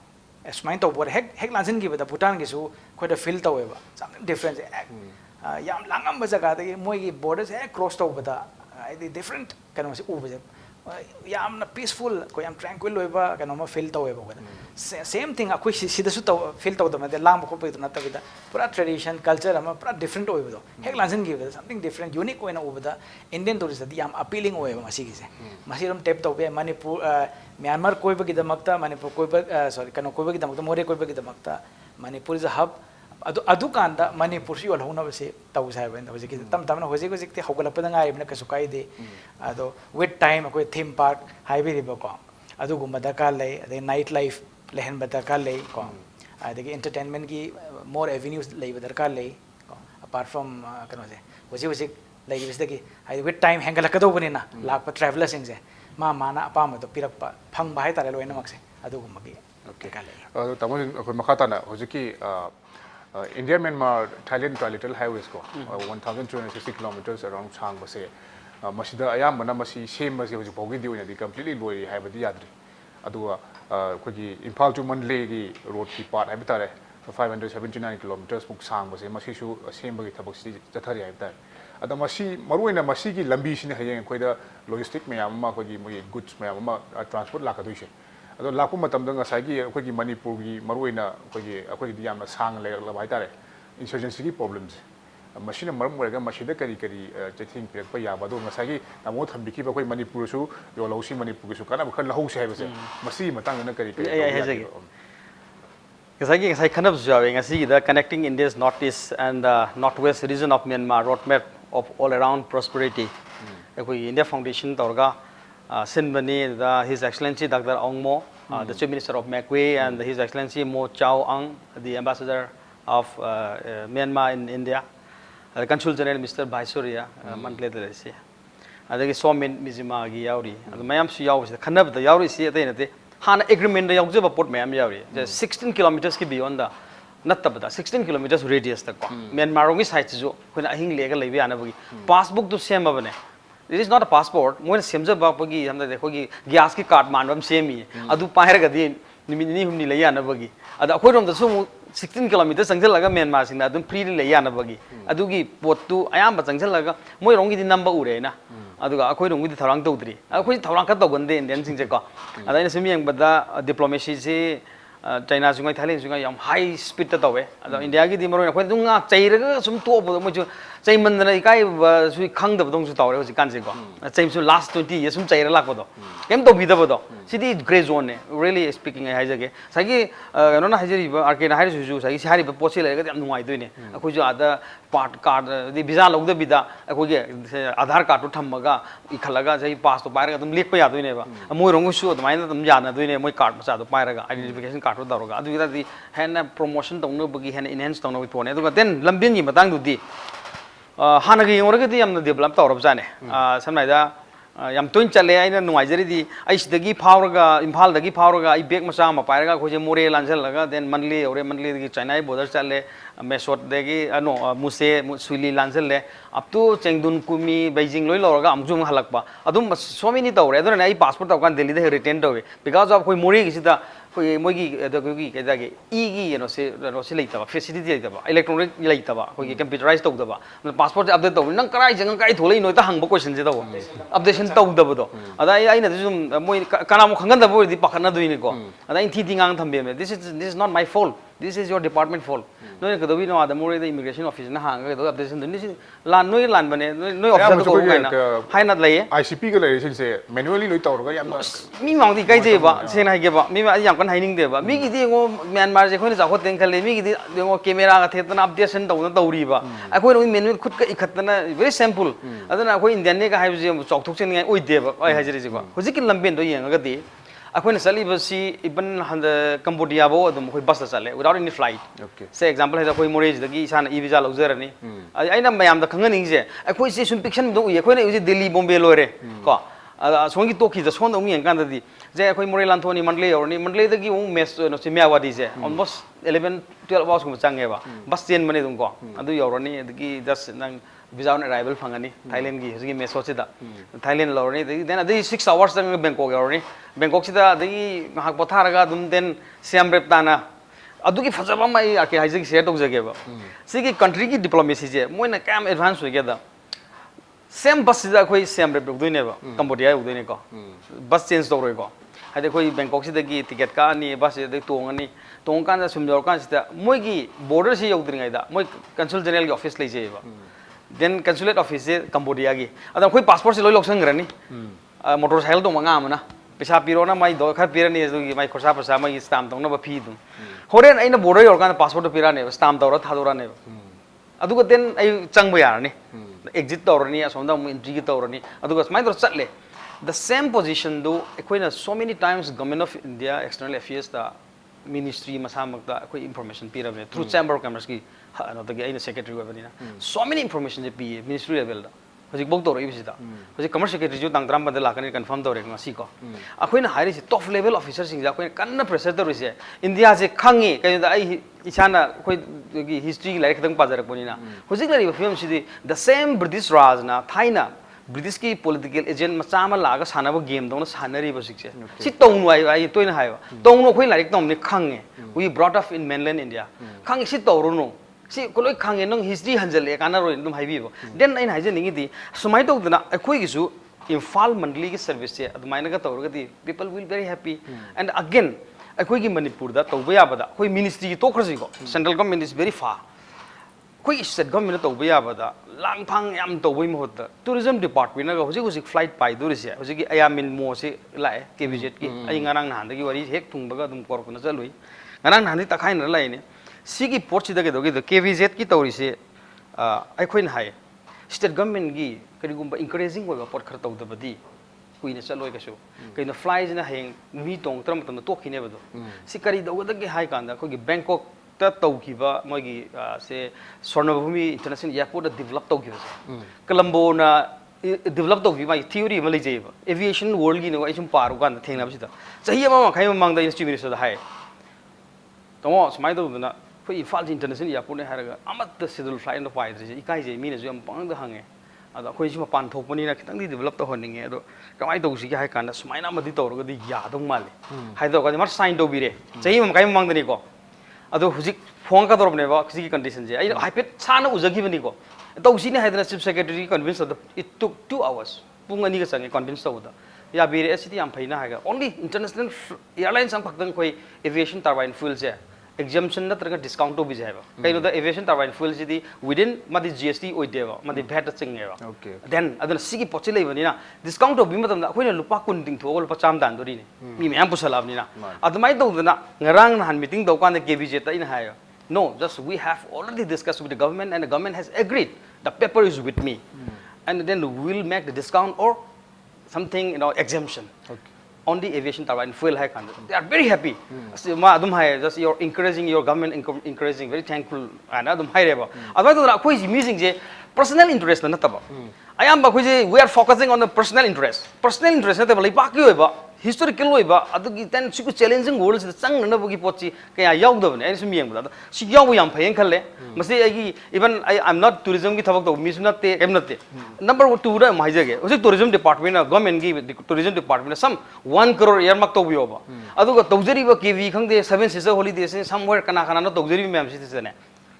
esmain to bor hek lansin gi bada Bhutan gi su khoi da feel to weba something different yam langam ba jaga da moi gi borders cross to bada adi different kano se u ba yam na peaceful ko yam tranquil weba kano ma feel to weba same thing akoi sida su to feel to da lang ko pe na ta bida pura tradition culture ama pura different weba hek lansin gi bada something different unique wena u bada Indian tourist di yam appealing weba masi gi se masi rom tap to be Manipur Myanmar koi ba gi damakta Manipur koi ba sorry kano koi ba gi damakta more koi ba gi damakta Manipur is a hub adu kanda Manipur si wal hona se taw sai ben hoje ki tam na hoje ko jikte hogala pa nga ibna ka sukai de ado with time ko theme park highway riba ko adu gumba da ka lay ade night life lehen bata ka lay ko ade ki entertainment ki more avenues lay badar ka lay ko apart from kano se hoje lay bis de ki with time hengala ka do bani na lak pa travelers sing se mana apa ma to pirak pa phang ba hai tare loina mak se adu gumba ki okay tamo ko makata na hoje ki India Myanmar Thailand trilateral highways ko 1260 kilometers around chang ba se masida ayam mana masi same masi hoje bogi di oina di completely loi hai ba di yadri adu ko gi Imphal to Mandalay gi road ki part hai bitare 579 kilometers puk chang ba se masi su same ba gi thabak si chathari hai bitare ada masi maruina masi gi lambi sin hayeng ko da logistic mayam ma ko gi moi goods mayam ma transport la ka doi se ado lapu matam da ngasai gi ko gi Manipur gi maruina ko gi di yamna sang le la bai tare insurgency gi problems machine maram mo ga machine kari chething pek pa ya ba do ngasai gi namo thambi ki ba ko Manipur su yo lausi Manipur su kana ba khan lahu se ba se masi matang na kari ngasai khanab jawe ngasi gi the connecting India's northeast and northwest region of Myanmar roadmap of all around prosperity ko India Foundation torga Sinbani, His Excellency Dr. Ong Mo, the Chief Minister of Macquarie, and His Excellency Mo Chow Ang, the Ambassador of Myanmar in India, the Consul General Mr. Baisoria, monthly address. I think so many Mizima Yauri, and the Mayam Siaw, the Kanab, the Yauri, see at the end of the Han agreement, the Yogzeva Port Mayam Yauri, just 16 kilometers beyond the Natabada, 16 kilometers radius. The Myanmar is heights, when I think legal Laviana passbook to Semabane. It is not a passport. When Semza Bapagi, the Giaski card man, semi, Adu Pahagadi, Nimini Layana Bagi. At the point of the Sumu, 16 kilometers, until like a man massing, I don't pre Layana Bagi. Adugi, what to I am but Angelaga, more only the number Urena. Aduga, according with the Taranto 3. I quit Taranka one day and then Sinjaka. And then assuming but the diplomacy. China sungai Thailand sungai yang high speed away. Ada India ki di maru yang kau tu ngak cair ke, semua tu apa tu macam चाहिँ mandana ikai sui khang da dong su tawre hosi kan se ko चाहिँ su last 20 years sum chai ra lak bodo kem to bida bodo sidi gray zone ne really speaking ai jage sagi no na hajeri arke na hari su sagi sari ba pochi le ga yam nuai doi ne akoi ju ada part card di visa log da bida akoi ge aadhar card to thammaga ikhalaga jai pass to paira dum lek pa ya doi ne ba moi rong su dum maina dum jana doi ne moi card ma cha do paira ga identification card to daroga adu ida di hen promotion tong no bagi hen enhance tong no pone adu ga den lambin gi matang du di hana gi ngor ga di yam develop tawrab jane samnai da yam toin chale aina nuai jari di ai sidagi phawraga imphal dagi phawraga ai bag macha ma pairaga khoje more lanjal laga then manli ore manli dagi china border chale mesot dagi no muse suili lanjal le up to chengdun kumi beijing loi loraga amjung halakba adum so many tawre adona ai passport tawkan delhi de retain tawe because of khoi more gi sida khoi moigi adagi ke dagi e gi no se leitaba facility leitaba electronic leitaba khoi computerized tawdaba passport update taw nang karai jang kai tholei noi ta hangba question je taw updation tawdaba ada ai na sum moi kana mo khangan da bo di pakhana duini ko ada in thi tingang thambe me this is not my fault, this is your department fault noi ka dobi no ada more the immigration office na hang ga do updation dun this lan noi lan bane noi officer ko ga na hai na lai ICP ga lai se manually loi tawra ga yam mi mang di kai je ba se na ge ba mi ma yam kan haining de ba mi gi di ngo Myanmar je khoi na jakho teng khale mi gi di ngo camera ga thetna updation taw na tawri ba akhoi no manual khut ka ikhatna very simple adana akhoi indian ne ga hai je chok thok chen ngai oi de ba ai hajiri je ba hojik ki lamben do yeng ga di akhoi na sali ba si even Cambodia bo adum khoi bus chale without any flight say example hai da khoi morage da gi sana e visa logzarani aina mayam da khangani je akhoi si sum fiction do ye khoi na Delhi Bombay lore ko songi toki da son da ung yang kan da di je akhoi more lanthoni mandle or ni mandle da gi ung mes no si myawadi je almost 11 12 hours ko change ba bus chen mane dum ko adu yorani da gi just nang visa on arrival phangani Thailand gi higi meso chida Thailand lorni then adi 6 hours tang Bangkok yorni Bangkok chida adi hak potharaga dum then Siam Reap tana adu gi phajaba mai ake haiji share tok jage ba sigi country gi diplomacy je moina kam advance hoige da same bus da khoi Siam Reap duine ba Cambodia duine ko bus change to roi ko hade khoi Bangkok chida gi ticket ka ni bus de tongani tong kan da sumjor kan chida moi gi border si yodringai da moi consul general gi office lei je ba then consulate office je Cambodia gi adam khoi passport se loi lok sangrani motorcycle to manga amana pesa piro na mai do kha pirani gi mai khorsa pasa mai stamp tong na ba phi du horen aina border yor kan passport to pirane stamp tawra thadora ne aduga then ai changba yarani exit tawrani asonda entry gi tawrani aduga smai dor chatle the same position do ekoina so many times government of India external affairs da ministry masamak da ekoi information pirame through chamber of commerce gi no the aina secretary wabani na so many information je pi ministry level da hojik bok to roi bisida hojik commerce secretary ju tang tram badal lakani confirm to re ngasi ko akoina hairi si top level officer sing ja akoina kanna pressure to rise India je khangi kai da ai isana koi gi history lai khadang pajarak boni na hojik lari film si the same British Raj na Thaina British ki political agent machama laga sanaba game dong na sanari ba sikse si tong ai toina haiwa tong no khoi larik tom ne khange we brought up in mainland India khangi si tawru no si koloi khange nong history hanjale kana roi dum haibi bo then ain haije ningi di sumai tok dana akhoi gi su Imphal mandli ki service se admaina ga tawru ga di people will very happy and again akhoi gi Manipur da tawba ya bada khoi ministry ki tokhrasi ko central government is very far khoi state government tawba ya bada langphang yam tawbai mohot da tourism department ga hojik flight pai do rise hojik gi ayamin mo se lae KVZ ki ai ngarang nan da gi wari hek thungba ga dum kor ko na chalui ngarang nan ta khai na lai ne sigi port si da ge dogi the KVZ ki tawri se ai khoin hai state government gi kari gumba encouraging wa port khar taw da badi kuina chaloi ka su kaina flies na heng mi tong tram tam to khine bado si kari da da ge hai kan da ko gi Bangkok ta taw ki ba moi gi se Swarnabhumi international airport da develop taw ki ba Colombo na develop taw ki mai theory ma le je ba aviation world gi no ai sum paru kan theng na ba si da chahi ma khai ma mang da industry minister da hai tomo smai do na khoi Imphal international airport ne haraga amat the schedule flight no pai je ikai je mi ne ju am pang da hange ada khoi sima pan thok pani na kitang di develop to honinge ado kamai to si hai kan smai na madi to ro ga di ya dong male hai do ga mar sign do bire chai ma kai mang dani ko ado hujik phone ka dor ne ba kisi ki condition je ai hypet chana ujagi bani ko to si ne hai da chief secretary convince of it took 2 hours pung ani ga sange convince to da ya bire city am phaina ha ga only international airlines ang phakdang khoi aviation turbine fuel je exemption natraga discount to bijaiba kaino the aviation turbine fuel sidi within madi GST oideba madi VAT chingeba Okay. then adana sigi pochi leibani na discount to bima tamda akoina lupa kun ding thogol lupa cham dan dori ne mi mayam pusalabni na admai tawdana ngarang han meeting daw kan KBJ ta in hayo no just we have already discussed with the government and the government has agreed the paper is with me and then we will make the discount or something exemption on the aviation turbine fuel high kind. They are very happy. Just you're encouraging your government, encouraging, very thankful. And adum high reba. Advai to rakoi is using je personal interest na taba. I am bakoi we are focusing on the personal interest. Personal interest na taba lipa kyo eba. Historical eba. Adu ki then siku challenging goals the sang na bogi pochi kaya yaw do ne. Any sumiyang buda. Si yaw yam phayen khalle. Masi ay even I'm not tourism ki thabak to misnat te em natte. Number 2 ra mahijage. Usi tourism department na government ki tourism department some 1 crore earmark to biyo ba. Adu ka tawjari ba KV khangde 7 sister holidays somewhere kana kana no tawjari ma'am si ne.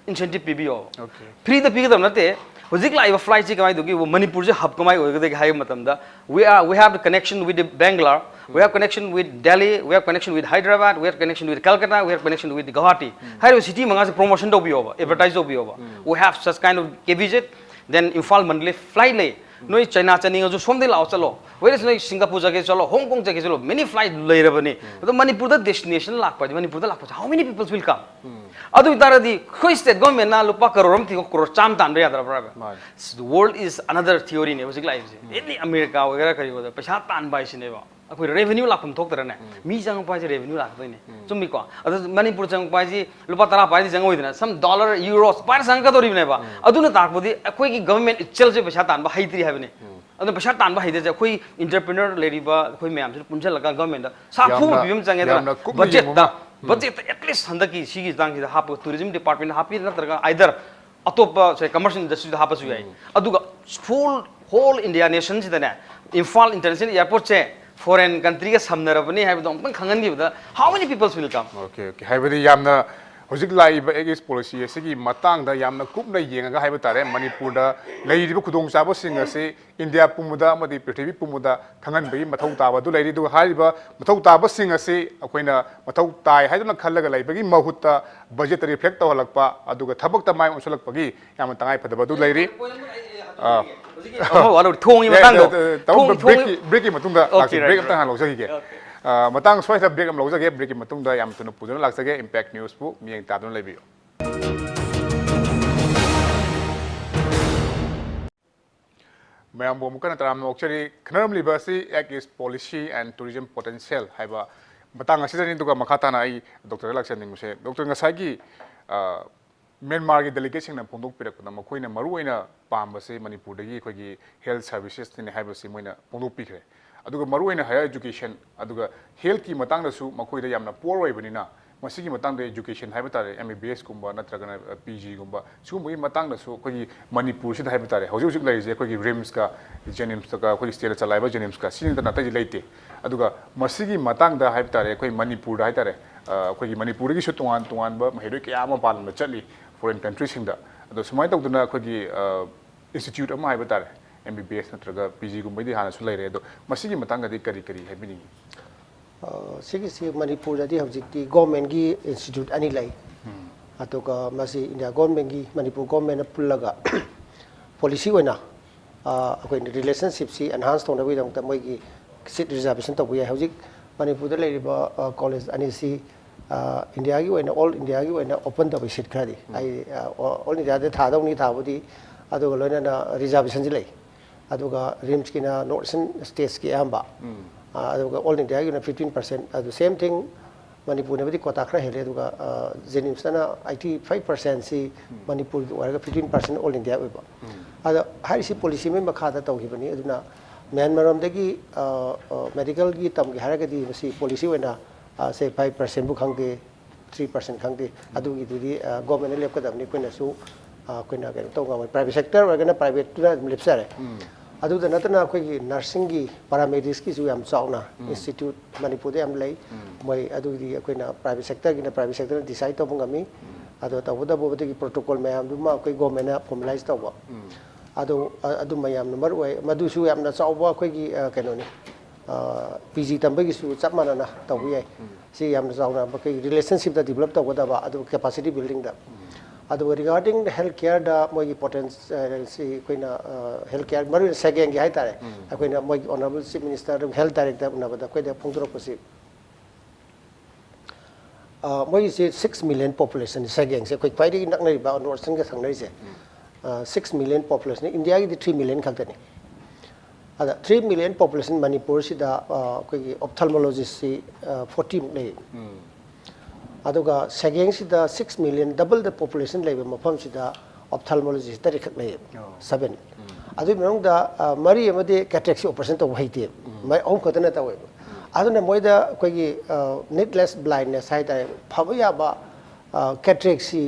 Incentive PBO. Okay. Free the pig natte. Hojik la iba flight chi kamai dogi wo Manipur je hub kamai oigade hai matamda we have the connection with the Bangalore, we have connection with Delhi, we have connection with Hyderabad, we have connection with Calcutta, we have connection with Guwahati. Hai city manga se promotion do bi over, advertise do bi over. We have such kind of KBZ, then Imphal Mandalay flight le noi China chani jo somde lao chalo, whereas noi Singapore jage chalo, Hong Kong jage chalo, many flight le rabani. The Manipur the destination lak pa, Manipur the lak pa. How many people will come? Adu taradi khoi state government na lupa karoram thi crore cham tan re adra barabar. The world is another theory ne hojik life je. Any America वगैरह करी होता पैसा तान by से ने बा. अकोई revenue लाखम थोक तरह ने. मी जंग पाई revenue लाख तो ने. चुम्मी को. अदर मणिपुर जंग पाई लुपा तरा पाई जंग होई देना. Some dollar euros पार संग का तो रिबने बा. अदु ने ताक बोदी अकोई की government itself से पैसा तान बा हाई तरी है बने. अदर पैसा तान बा हाई दे जा कोई entrepreneur लेडी बा कोई मैम से पुंजा लगा government दा. साफू बीम जंगे दा. Budget दा. Budget at least हंदा की सी की जंग की हाप tourism department हापी ना तरह either atop say commercial industry da hapasu yai aduga full whole India nation sidane Imphal international airport che foreign country ga samnarabani haibadong pang khangan gi bada how many people will come okay haibadi yamna hojik lai ba egis policy asigi matang da yamna kupna yenga haiba tare Manipur da leiriba khudong chabo sing ase India pumuda amadi prithvi pumuda khangan bagi mathau taba du leiri du haiba mathau taba sing ase akoina mathau tai haiduna khallaga leibagi mahutta budget reflect tawalakpa aduga thabak ta mai onsolakpagi yamna tangai phadaba du leiri walu thongi matang do break matungda break amta han losagi ge matang soita break am losage break matungda yam tunu puduna laksage impact news pu mieng ta don lebiyo mayam bom kana taram no actually khanaram libasi act is policy and tourism potential haiba matang asida ni duga makhata na ai dr election ning se dr ngasai gi Myanmar ki delegation na pondok pirak na makoi na maruina pambase Manipur dagi khoi gi health services ni haibasi moina pondok pikre aduga maruina higher education aduga health ki matang da su makoi da yamna poor oi banina masigi matang da education haibatare MBBS kumba natraga PG kumba su moi matang da su khoi Manipur si haibatare hoji hoji lai je khoi gi RIMS ka Jenims ka khoi state cha laiba Jenims ka sin da natai leite aduga masigi matang da haibatare khoi Manipur da haitare khoi gi Manipur gi su tongan tongan ba mahiroi kya ma palan ma chali foreign countries singda ado sumai tawduna khoi institute ama haiba tare MBBS natraga PG gumbai di hana su leire ado masigi matanga di kari kari haibini sigi si Manipur jadi hojikti government gi institute ani lai atoka masi India government gi Manipur government pullaga policy oina akoi relationship si enhance tongna wi dang ta moi gi seat reservation to buya hojik Manipur da leiriba college ani si India ki wena all India ki wena open to seat khadi ai all India de tha dong ni tha budi aduga loina na reservation ji lai aduga RIMS ki na northern states ki amba aduga all India ki na 15% adu same thing Manipur ne budi kota khra hele aduga Jenims na 85% si Manipur ki waraga 15% all India oiba ada hari si policy me makha da tawhi bani aduna Myanmar rom dagi medical ki tam ki haraga di si policy wena say 5% bu khangde 3% khangde adu gi dudi government lep kadam ni koina su koina ga to ga private sector wa ga private tu na lep sare adu da natana khoi gi nursing gi paramedics ki su yam chauna institute Manipur de am lei moi adu gi koina private sector gi na private sector decide to bungami adu ta boda bo gi protocol me am du ma koi government na formalize to ba adu mayam number way madu su yam na chawba khoi gi kaino ni PG tambagi su chap manana tawi ai si yam zauna ba kai relationship da develop ta goda ba adu capacity building da adu regarding the healthcare da moi potential si koina healthcare maru segeng gi hai tare koina moi honorable chief minister health director na ba da koi da phongdro ko si moi si 6 million population segeng se koi pai ri nak nai ba north sen ga thang nai se 6 million population India gi 3 million khak da ni ada 3 million population Manipur si da koi ophthalmologist si 40 nei aduga segeng si da 6 million double the population level mafam si da ophthalmologist tari khak nei 7 adu menong da mari amade cataract operation to haite mai om khotana ta we aduna moida koi gi needless blindness hai ta phawaya ba cataract si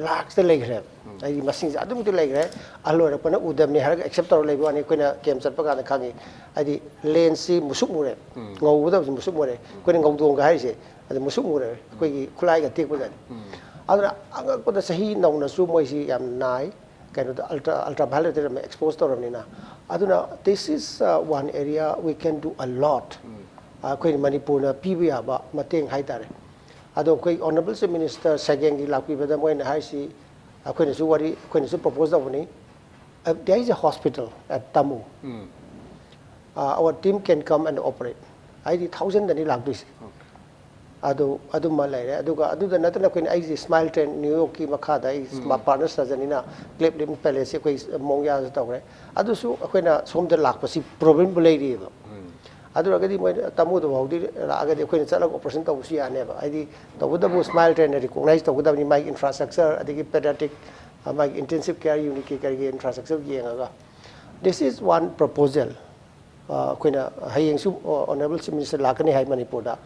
lakhs te legre ai masing ja adum te legre alora pana udam ne har accept tor lebo ani koina kem chat pa ka khangi ai lens si musuk mure ngau da musuk mure koina ngau dong ga hai se adu musuk mure koi gi khulai ga tek pa ja aduna anga ko da sahi nau na su moi si yam nai kaino da ultraviolet me expose tor ni na aduna this is one area we can do a lot koi Manipur na pibya ba mateng hai tare ado koi honorable chief minister segeng gi lakpi bada moi na hai si akhoi na su wari akhoi na su propose da bani there is a hospital at Tamu our team can come and operate ai di 1000 dani lak dis ado ma lai re adu da natana koi ai smile train New York ki makha da is ma partner sajani na clip lim palace koi mongya sa taw re adu su akhoi na som da lak pa si problem bulai ri ba adu agadi moi Tamu do hawdi agadi akhoi na chala operation taw si ane ba ai di taw da bu smile train recognize taw da ni mai infrastructure adigi pediatric mai intensive care unit ki kargi infrastructure yenga this is one proposal koina hayeng su honorable chief minister lakani hai Manipur da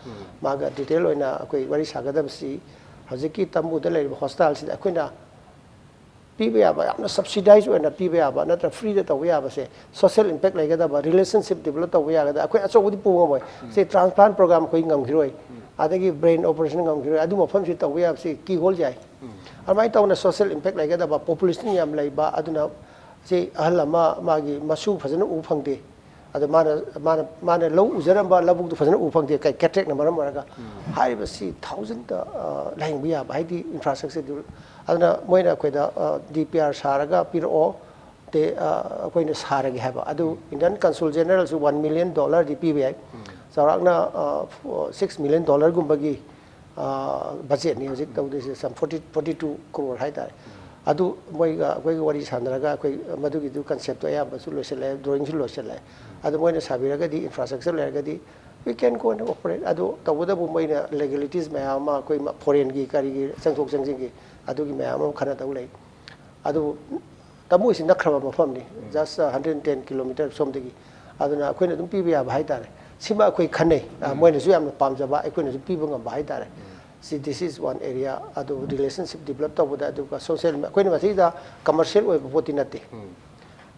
maga detail oina koi wari sagada si hajiki Tamu da le hospital si koina pibe ba amna subsidize oina pibe ba natra free da taw ba se social impact lai ga ba relationship develop taw ya ga koi acho udi pu ngoi se transplant program koi ngam giroi adagi brain operation ngam giroi adu mafam si taw ya se ki hol jai amai taw na social impact lai ga ba population yam lai ba aduna se ahlama magi masu phajana u phangde adu mana low ujaramba labuk du phajana u phangde kai cataract na maram maraga hai ba si 1000 da laing biya ba di infrastructure du aduna moina koi da DPR saraga piro te koi na saragi haba adu Indian Consul General su $1 million di PBI sarakna $6 million gumbagi budget ni hojik taw this some 42 crore hai ta adu moi ga koi wari sandraga koi madugi du concept ya ba su losele drawing su losele adu moi na sabiraga di infrastructure lega di we can go and operate adu tawda bu moi na legalities mayama koi foreign gi kari gi sangthok sangjing gi adu gi mayama khana taw lai adu Tamu is nakraba mafam ni just 110 km somdagi aduna koi na dum pibiya ba hai tare sima koi khane moi na su yam pamja ba koi na su pibu ngam ba hai tare see this is one area adu relationship develop taw da adu ka social koi na si da commercial oi poti nate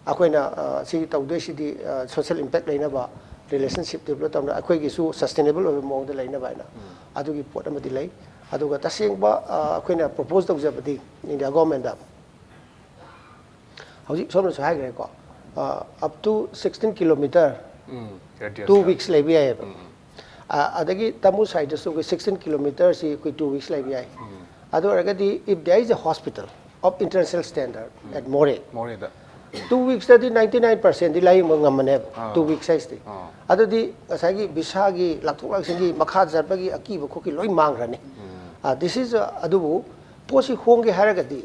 akoi na si taw de si di social impact leina ba relationship develop taw na akoi gi su sustainable oi mo da leina ba na adu gi pot amadi lei adu ga taseng ba akoi na propose taw jabadi India government da hauji somna su hai gre ko up to 16 kilometer 2 weeks lai bi ai adagi Tamu side so 16 kilometers si 2 weeks lai bi ai adu agadi if there is a hospital of international standard at More da 2 weeks da 99% di lai ngamane 2 weeks size di adu di asagi bisagi lakthok laksingi makha jarpagi aki ba khoki loi mangrani this is adubu posi honge haragadi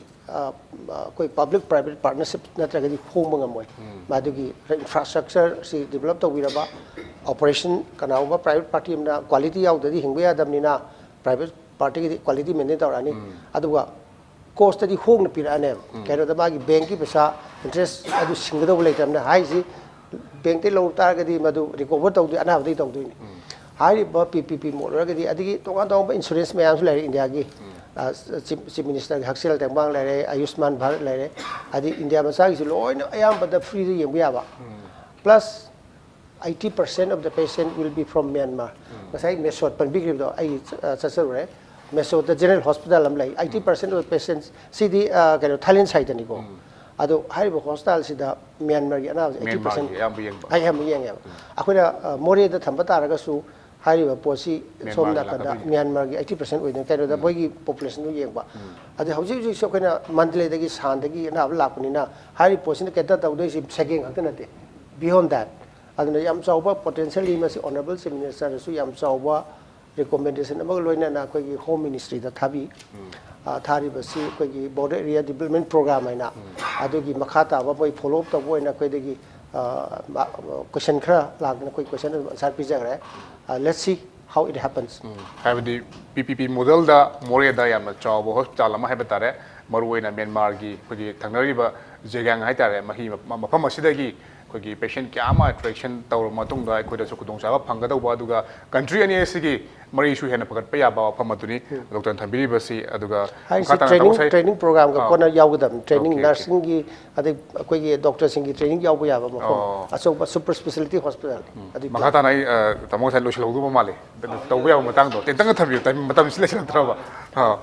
koi public private partnership natragadi hong mangamoi madugi infrastructure si develop to wiraba operation kanauma private party na quality out di hingba adamni na private party ki quality maintain tawrani aduga cost di hong na pirane kaino da magi bank ki pesa interest adu singdo leitam na hai si bank te lo targadi madu recover to di ana di to di hai ba PPP mo ragadi adigi tonga tonga insurance mayam su lai India gi chief minister haksel tengbang lai Ayushman Bharat lai adi India masa gi loina ayam bada free di yengya ba plus 80% of the patient will be from Myanmar masai mesot pan big do ai sasure mesot the general hospital am lai 80% of the patients see the kind of Thailand side ani go ado haribo hostel sida Myanmar gi ana 80% yam bi yeng ba ai ham yeng ya akhona more da thamba taraga su haribo posi somna kada Myanmar gi 80% oidin kaino da boigi population nu yeng ba ado hauji ji so kana mandle da gi san da gi na lakuni na hari posi na keda da udai si second hakana te beyond that aduna yam chawba potentially masi honorable chief minister su yam chawba recommendation amag loina na koi home ministry da thabi thari basi koi border area development program aina adugi makhata ba boy follow up ta boy na koi degi question khara lagna koi question answer pijagre let's see how it happens have the PPP model da more da yam chaw bo hospital ama have tare maruina Myanmar gi koi thangnari jegang hai tare mahi mafam asidagi koi patient kya ma attraction tawr matung da koi da su kudong sa phanga da ba duga country ani sigi mari issue hena pakat pa ya ba pham atuni doctor thambiri basi aduga training program ka kona yawdam training nursing gi ade koi gi doctor sing gi training yaw ba ya ba mafam aso super specialty hospital adi makata nai tamo sai lo shlo du ma le taw ba ya matang do tentang thabi ta matam sile sila tra ba ha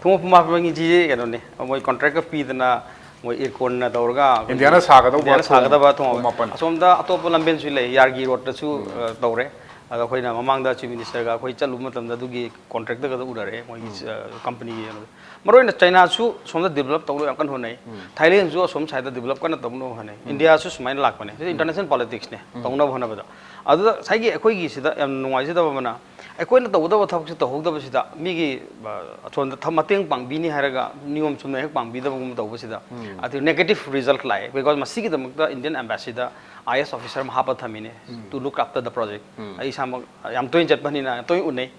thong puma pa ngi ji ka no ne moi contract ka pi dana moi aircon na dorga Indiana saga do ba thong asomda atop lamben su le yargi road su dore ada khoi na mamang da chief minister ga khoi chalu matam da dugi contract da ga udare moi company maroi na China su somda develop tawlo yam kan honai Thailand su som side da develop kan tawno hanai India su smain lak pane international politics ne tawna bhona ba adu sai gi khoi gi sida yam nuai sida ba mana ꯑꯩꯈꯣꯏꯅ ꯇꯧꯒꯗꯕ ꯊꯕꯛꯁꯤ ꯇꯧꯍꯧꯗꯕꯁꯤꯗ ꯃꯤꯒꯤ ꯑꯁꯣꯝꯗ ꯃꯇꯦꯡ ꯄꯥꯡꯕꯤꯅꯤ ꯍꯥꯏꯔꯒ ꯅꯤꯌꯣꯝ ꯆꯨꯝꯅ ꯍꯦꯛ ꯄꯥꯡꯕꯤꯗꯕꯒꯨꯝꯕ ꯇꯧꯕꯁꯤꯗ ꯑꯗꯨ ꯅꯦꯒꯦꯇꯤꯚ ꯔꯤꯖꯜꯠ ꯂꯥꯛꯑꯦ ꯕꯤꯀꯣꯖ ꯃꯁꯤꯒꯤꯗꯃꯛꯇ ꯏꯟꯗꯤꯌꯟ ꯑꯦꯝꯕꯦꯁꯤꯗ IS officer ꯑꯃ ꯍꯥꯞꯄ ꯊꯝꯃꯤꯅꯦ to look after the project ꯑꯩ ꯏꯁꯥꯃꯛ ꯌꯥꯝ ꯇꯣꯏꯅ ꯆꯠꯄꯅꯤꯅ ꯇꯣꯏꯅ ꯎꯅꯩ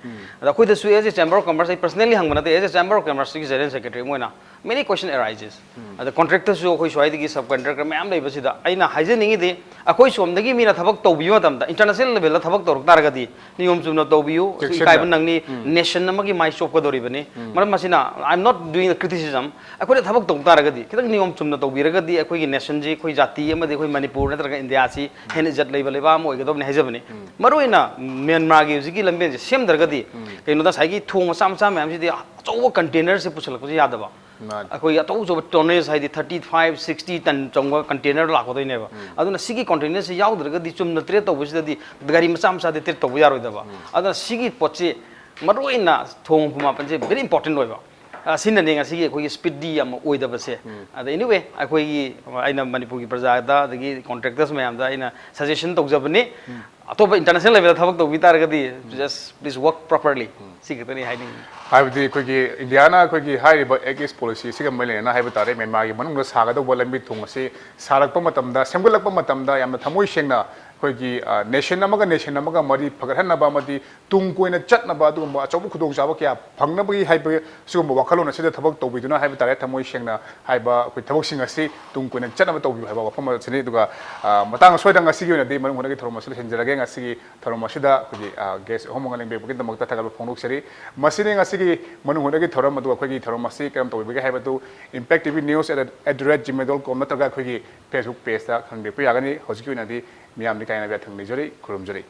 ꯑꯗ ꯑꯩꯈꯣꯏꯗꯁꯨ as a chamber of commerce ꯑꯩ ꯄꯔꯁꯅꯦꯜꯂꯤ ꯍꯪꯕ ꯅꯠꯇꯦ ꯑꯦꯖ ꯑꯦ ꯆꯦꯝꯕꯔ ꯑꯣꯐ ꯀꯃꯔꯁꯀꯤ ꯖꯦꯅꯔꯦꯜ ꯁꯦꯀ꯭ꯔꯦꯇꯔꯤ ꯃꯣꯏꯅ ꯃꯦꯅꯤ ꯀ꯭ꯋꯦꯁꯟ ꯑꯦꯔꯥꯏꯖꯦꯁ ꯑꯗ ꯀꯣꯟꯇ꯭ꯔꯦꯛꯇꯔꯁꯨ ꯑꯩꯈꯣꯏ ꯁ꯭ꯋꯥꯏꯗꯒꯤ ꯁꯕ ꯀꯟꯇ꯭ꯔꯦꯛꯇꯔ ꯃꯌꯥꯝ ꯂꯩꯕꯁꯤꯗ ꯑꯩꯅ ꯍꯥꯏꯖꯅꯤꯡꯉꯤꯗꯤ ꯑꯩꯈꯣꯏ ꯁꯣꯝꯗꯒꯤ ꯃꯤꯅ ꯊꯕꯛ ꯇꯧꯕꯤꯕ ꯃꯇꯝꯗ ꯏꯟꯇꯔꯅꯦꯁꯅꯦꯜ ꯂꯦꯚꯦꯜꯗ ꯊꯕꯛ ꯇꯧꯔꯛ ꯇꯥꯔꯒꯗꯤ ꯅꯤꯌꯣꯝ ꯆꯨꯝꯅ ꯇꯧꯕꯤꯌꯨ ꯏꯀꯥꯏꯕ ꯅꯪꯅꯤ ꯅꯦꯁꯟ ꯑꯃꯒꯤ ꯃꯥꯏ ꯆꯣꯞꯀꯗꯧꯔꯤꯕꯅꯤ ꯃꯔꯝ ꯑꯁꯤꯅ ꯑꯥꯏ ꯑꯦꯝ ꯅꯣꯠ ꯗꯨꯏꯡ ꯗ ꯀ꯭ꯔꯤꯇꯤꯁꯤꯖꯝ ꯑꯩꯈꯣꯏꯅ ꯊꯕꯛ ꯇꯧ ꯇꯥꯔꯒꯗꯤ ꯈꯤꯇꯪ ꯅꯤꯌꯣꯝ ꯆꯨꯝꯅ ꯇꯧꯕꯤꯔꯒꯗꯤ ꯑꯩꯈꯣꯏꯒꯤ ꯅꯦꯁꯟꯁꯤ ꯑꯩꯈꯣꯏ ꯖꯥꯇꯤ ꯑꯃꯗꯤ ꯑꯩꯈꯣꯏ ꯃꯅꯤꯄꯨꯔ ꯅꯠꯇ꯭ꯔꯒ ꯏꯟꯗꯤꯌꯥꯁꯤ ꯍꯦꯟꯅ ꯏꯖꯠ ꯂꯩꯕ ꯂꯩꯕꯥꯛ ꯑꯃ ꯑꯣꯏꯒꯗꯕꯅꯤ ꯍꯥꯏꯖꯕꯅꯤ ꯃꯔꯨꯑꯣꯏꯅ ꯃ꯭ꯌꯥꯟꯃꯥꯔꯒꯤ ꯍꯧꯖꯤꯛꯀꯤ ꯂꯝꯕꯦꯟꯁꯦ ꯁꯦꯝꯗ꯭ꯔꯒꯗꯤ ꯀꯩꯅꯣꯗ ꯉꯁꯥꯏꯒꯤ ꯊꯣꯡ ꯃꯆꯥ ꯃꯆꯥ ꯃꯌꯥꯝꯁꯤꯗꯤ ꯑꯆꯧꯕ ꯀꯟꯇꯦꯅꯔꯁꯦ ꯄꯨꯁꯜꯂꯛꯄꯁꯦ ꯌꯥꯗꯕ ꯑꯩꯈꯣꯏ ꯑꯆꯧ ꯑꯆꯧꯕ ꯇꯣꯅꯦꯖ ꯍꯥꯏꯗꯤ 35 60 ꯇꯟ ꯆꯪꯕ ꯀꯟꯇꯦꯅꯔ ꯂꯥꯛꯀꯗꯣꯏꯅꯦꯕ ꯑꯗꯨꯅ ꯁꯤꯒꯤ ꯀꯟꯇꯦꯅꯔꯁꯤ ꯌꯥꯎꯗ꯭ꯔꯒꯗꯤ ꯆꯨꯝꯅ ꯇ꯭ꯔꯦꯠ ꯇꯧꯕꯁꯤꯗꯗꯤ ꯒꯥꯔꯤ ꯃꯆꯥ ꯃꯆꯥꯗꯤ ꯇ꯭ꯔꯦꯠ ꯇꯧꯕ ꯌꯥꯔꯣꯏꯗꯕ ꯑꯗꯨꯅ ꯁꯤꯒꯤ ꯄꯣꯠꯁꯤ ꯃꯔꯨꯑꯣꯏꯅ ꯊꯣꯡ ꯃꯥꯄꯟꯁꯦ ꯚꯦꯔꯤ ꯏꯝꯄꯣꯔꯇꯦꯟ ꯑꯣꯏꯕ ꯁꯤꯅꯅꯦ ꯉꯁꯤꯒꯤ ꯑꯩꯈꯣꯏꯒꯤ ꯁ꯭ꯄꯤꯗꯤ ꯑꯃ ꯑꯣꯏꯗꯕꯁꯦ ꯑꯗ ꯑꯦꯅꯤꯋꯦ ꯑꯩꯈꯣꯏꯒꯤ ꯑꯩꯅ ꯃꯅꯤꯄꯨꯔꯒꯤ ꯄ꯭ꯔꯖꯥꯗ ꯑꯗꯒꯤ ꯀꯣꯟꯇ꯭ꯔꯦꯛꯇꯔꯁ ꯃꯌꯥꯝꯗ ꯑꯩꯅ ꯁꯖꯦꯁꯟ ꯇꯧꯖꯕꯅꯤ ꯑꯇꯣꯞꯄ ꯏꯟꯇꯔꯅꯦꯁꯅꯦꯜ ꯂꯦꯚꯦꯜꯗ ꯊꯕꯛ ꯇꯧꯕꯤ ꯇꯥꯔꯒꯗꯤ ꯖꯁ ꯄ꯭ꯂꯤꯖ ꯋꯔꯛ ꯄ꯭ꯔꯣꯄꯔꯂꯤ ꯁꯤ ꯈꯛꯇꯅꯤ ꯍꯥꯏꯅꯤꯡꯉꯤ ꯍꯥꯏꯕꯗꯤ ꯑꯩꯈꯣꯏꯒꯤ ꯏꯟꯗꯤꯌꯥꯅ ꯑꯩꯈꯣꯏꯒꯤ ꯍꯥꯏꯔꯤꯕ ꯑꯦꯛ ꯏꯁ ꯄꯣꯂꯤꯁꯤ ꯑꯁꯤꯒ ꯃꯔꯤ ꯂꯩꯅꯅ ꯍꯥꯏꯕ ꯇꯥꯔꯦ ꯃ꯭ꯌꯥꯟꯃꯥꯔꯒꯤ ꯃꯅꯨꯡꯗ ꯁꯥꯒꯗꯧꯕ ꯂꯝꯕꯤ ꯊꯣꯡ ꯑꯁꯤ ꯁꯥꯔꯛꯄ ꯃꯇꯝꯗ ꯁꯦꯝꯒꯠꯂꯛꯄ ꯃꯇꯝꯗ ꯌꯥꯝꯅ ꯊꯃꯣꯏ ꯁꯦꯡꯅ ꯑꯩꯈꯣꯏꯒꯤ ꯅꯦꯁꯟ ꯑꯃꯒ ꯃꯔꯤ ꯐꯒꯠꯍꯟꯅꯕ ꯑꯃꯗꯤ ꯇꯨꯡ ꯀꯣꯏꯅ ꯆꯠꯅꯕ ꯑꯗꯨꯒꯨꯝꯕ ꯑꯆꯧꯕ ꯈꯨꯗꯣꯡꯆꯥꯕ ꯀꯌꯥ ꯐꯪꯅꯕꯒꯤ ꯍꯥꯏꯕ ꯁꯤꯒꯨꯝꯕ ꯋꯥꯈꯜꯂꯣꯟ ꯑꯁꯤꯗ ꯊꯕꯛ ꯇꯧꯕꯤꯗꯨꯅ ꯍꯥꯏꯕ ꯇꯥꯔꯦ ꯊꯃꯣꯏ ꯁꯦꯡꯅ ꯍꯥꯏꯕ ꯑꯩꯈꯣꯏ ꯊꯕꯛꯁꯤꯡ ꯑꯁꯤ ꯇꯨꯡ ꯀꯣꯏꯅ ꯆꯠꯅꯕ ꯇꯧꯕꯤꯌꯨ ꯍꯥꯏꯕ ꯋꯥꯐꯝ ꯑꯁꯤꯅꯤ ꯑꯗꯨꯒ ꯃꯇꯥꯡ ꯑꯁꯣꯏꯗ ꯉꯁꯤꯒꯤ ꯑꯣꯏꯅꯗꯤ ꯃꯅꯨꯡ ꯍꯨꯠꯅꯒꯤ ꯊꯧꯔꯝ ꯑꯁꯤ ꯂꯣꯏꯁꯤꯟꯖꯔꯒꯦ ꯉꯁꯤꯒꯤ ꯊꯧꯔꯝ ꯑꯁꯤꯗ ꯑꯩꯈꯣꯏꯒꯤ ꯒꯦꯁ ꯑꯍꯨꯝ ꯑꯃ ꯂꯦꯡꯕꯤꯔꯛꯄꯒꯤꯗꯃꯛꯇ ꯊꯥꯒꯠꯄ ꯐꯣꯡꯗꯣꯛꯆꯔꯤ ꯃꯁꯤꯅꯤ ꯉꯁꯤꯒꯤ ꯃꯅꯨꯡ ꯍꯨꯠꯅꯒꯤ ꯊꯧꯔꯝ ꯑꯗꯨ ꯑꯩꯈꯣꯏꯒꯤ ꯊꯧꯔꯝ ꯑꯁꯤ ꯀꯔꯝ ꯇꯧꯕꯤꯕꯒꯦ ꯍꯥꯏꯕꯗꯨ ꯏꯝꯄꯦꯛ ꯇꯤꯚꯤ ꯅ꯭ꯌꯨꯁ @gmail.com ꯅꯠꯇ꯭ꯔꯒ ꯑꯩꯈꯣꯏꯒꯤ ꯐꯦꯁꯕꯨꯛ ꯄꯦꯖꯇ ꯈꯪꯕꯤꯔꯛꯄ ꯌꯥꯒꯅꯤ ꯍꯧꯖꯤꯛꯀꯤ ꯑꯣꯏꯅꯗꯤ ꯃꯤꯌꯥꯝꯗꯤ ꯀꯥꯏꯅꯕ ꯌꯥꯊꯪ ꯅꯤꯖꯔꯤ ꯈꯨꯔꯨꯝꯖꯔꯤ